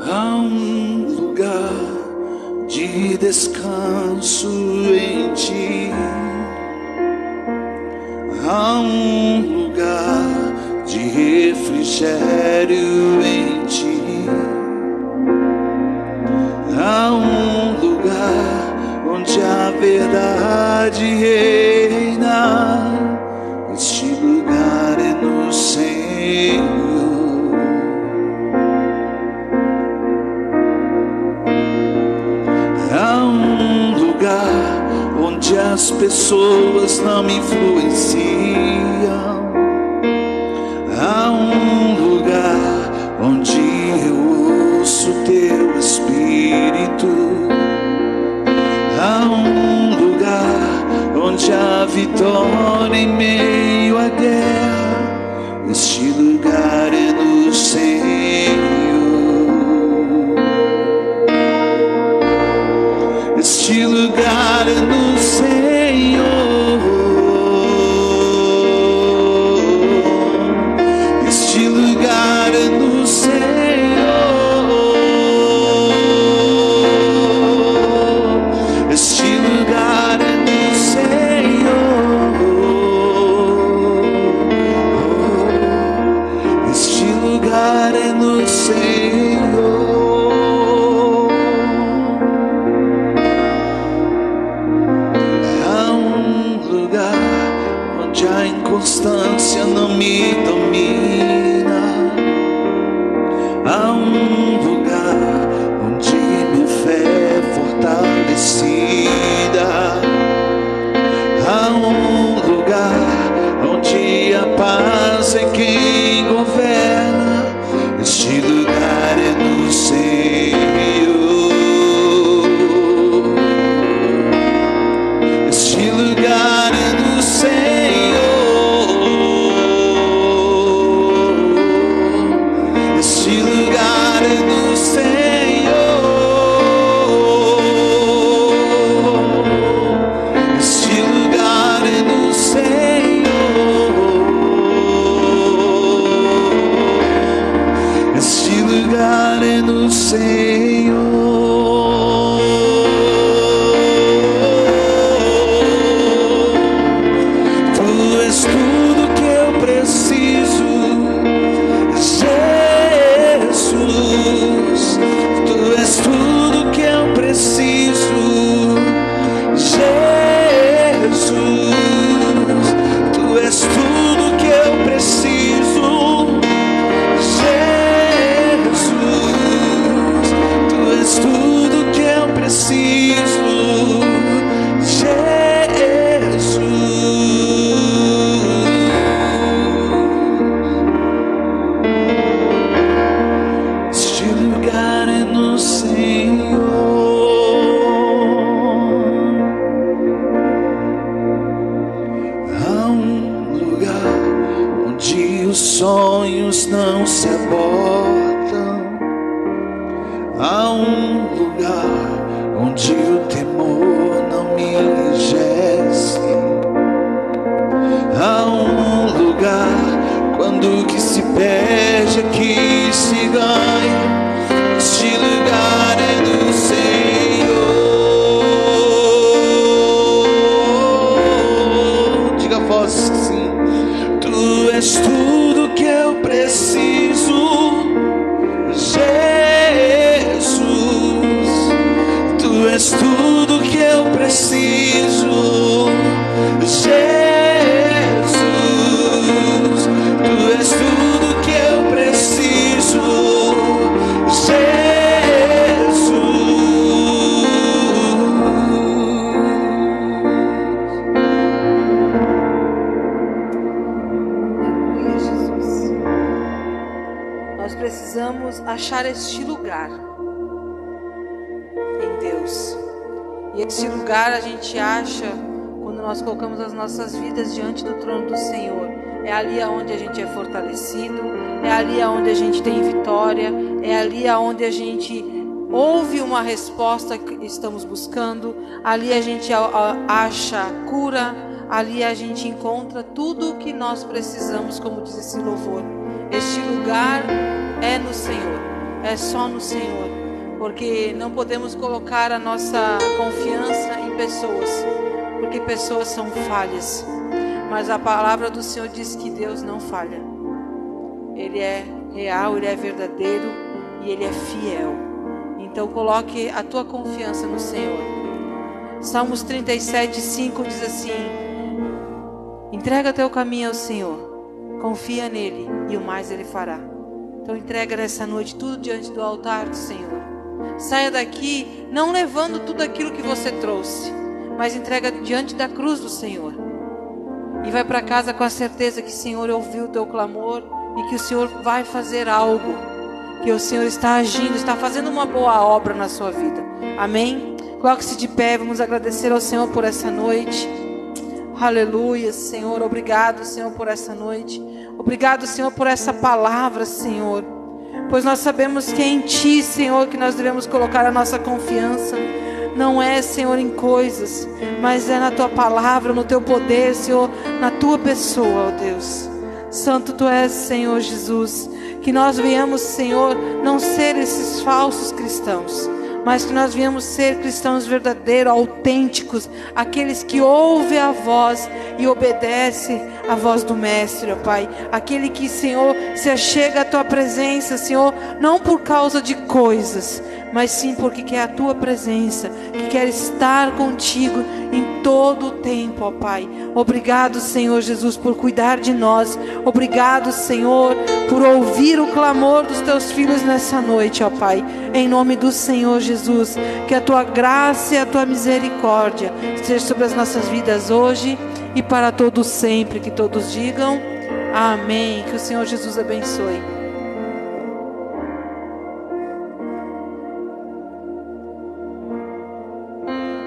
Há um lugar de descanso em ti. Há um lugar de refrigério em ti. Há um lugar onde a verdade reina. Este lugar é no Senhor. Há um lugar onde as pessoas não me influenciam. Há um lugar onde eu ouço teu Espírito. Há um lugar onde há vitória em meio à guerra. Este lugar é no Senhor. Este lugar é no Senhor. Este lugar é no Senhor. Este lugar é no Senhor. não se abortam. Há um lugar onde o temor não me enrijece. Há um lugar quando o que se perde é que se ganha. Este lugar é do Senhor. Diga a voz sim. Tu és tudo que eu preciso, Jesus. Tu és tudo que eu preciso, Jesus. Tu és tudo que eu preciso, Jesus. Aleluia, Jesus. Nós precisamos achar este lugar em Deus. E esse lugar a gente acha quando nós colocamos as nossas vidas diante do trono do Senhor. É ali onde a gente é fortalecido, é ali onde a gente tem vitória, é ali onde a gente ouve uma resposta que estamos buscando, ali a gente acha cura, ali a gente encontra tudo o que nós precisamos, como diz esse louvor. Este lugar é no Senhor, é só no Senhor, porque não podemos colocar a nossa confiança em pessoas, porque pessoas são falhas, mas a palavra do Senhor diz que Deus não falha. Ele é real, Ele é verdadeiro e Ele é fiel. Então coloque a tua confiança no Senhor. Salmos 37:5 diz assim: entrega teu caminho ao Senhor, confia nele e o mais Ele fará. Então entrega nessa noite tudo diante do altar do Senhor. Saia daqui não levando tudo aquilo que você trouxe, mas entrega diante da cruz do Senhor. E vai para casa com a certeza que o Senhor ouviu o teu clamor e que o Senhor vai fazer algo, que o Senhor está agindo, está fazendo uma boa obra na sua vida. Amém? Coloque-se de pé, vamos agradecer ao Senhor por essa noite. Aleluia, Senhor, obrigado, Senhor, por essa noite. Obrigado, Senhor, por essa palavra, Senhor. Pois nós sabemos que é em Ti, Senhor, que nós devemos colocar a nossa confiança. Não é, Senhor, em coisas, mas é na Tua palavra, no Teu poder, Senhor, na Tua pessoa, ó Deus. Santo Tu és, Senhor Jesus. Que nós venhamos, Senhor, não ser esses falsos cristãos, mas que nós venhamos ser cristãos verdadeiros, autênticos, aqueles que ouvem a voz e obedecem a voz do Mestre, ó Pai. Aquele que, Senhor, se achega à Tua presença, Senhor, não por causa de coisas, mas sim porque quer a Tua presença, que quer estar contigo em todo o tempo, ó Pai. Obrigado, Senhor Jesus, por cuidar de nós. Obrigado, Senhor, por ouvir o clamor dos Teus filhos nessa noite, ó Pai. Em nome do Senhor Jesus, que a Tua graça e a Tua misericórdia seja sobre as nossas vidas hoje e para todos sempre. Que todos digam amém. Que o Senhor Jesus abençoe.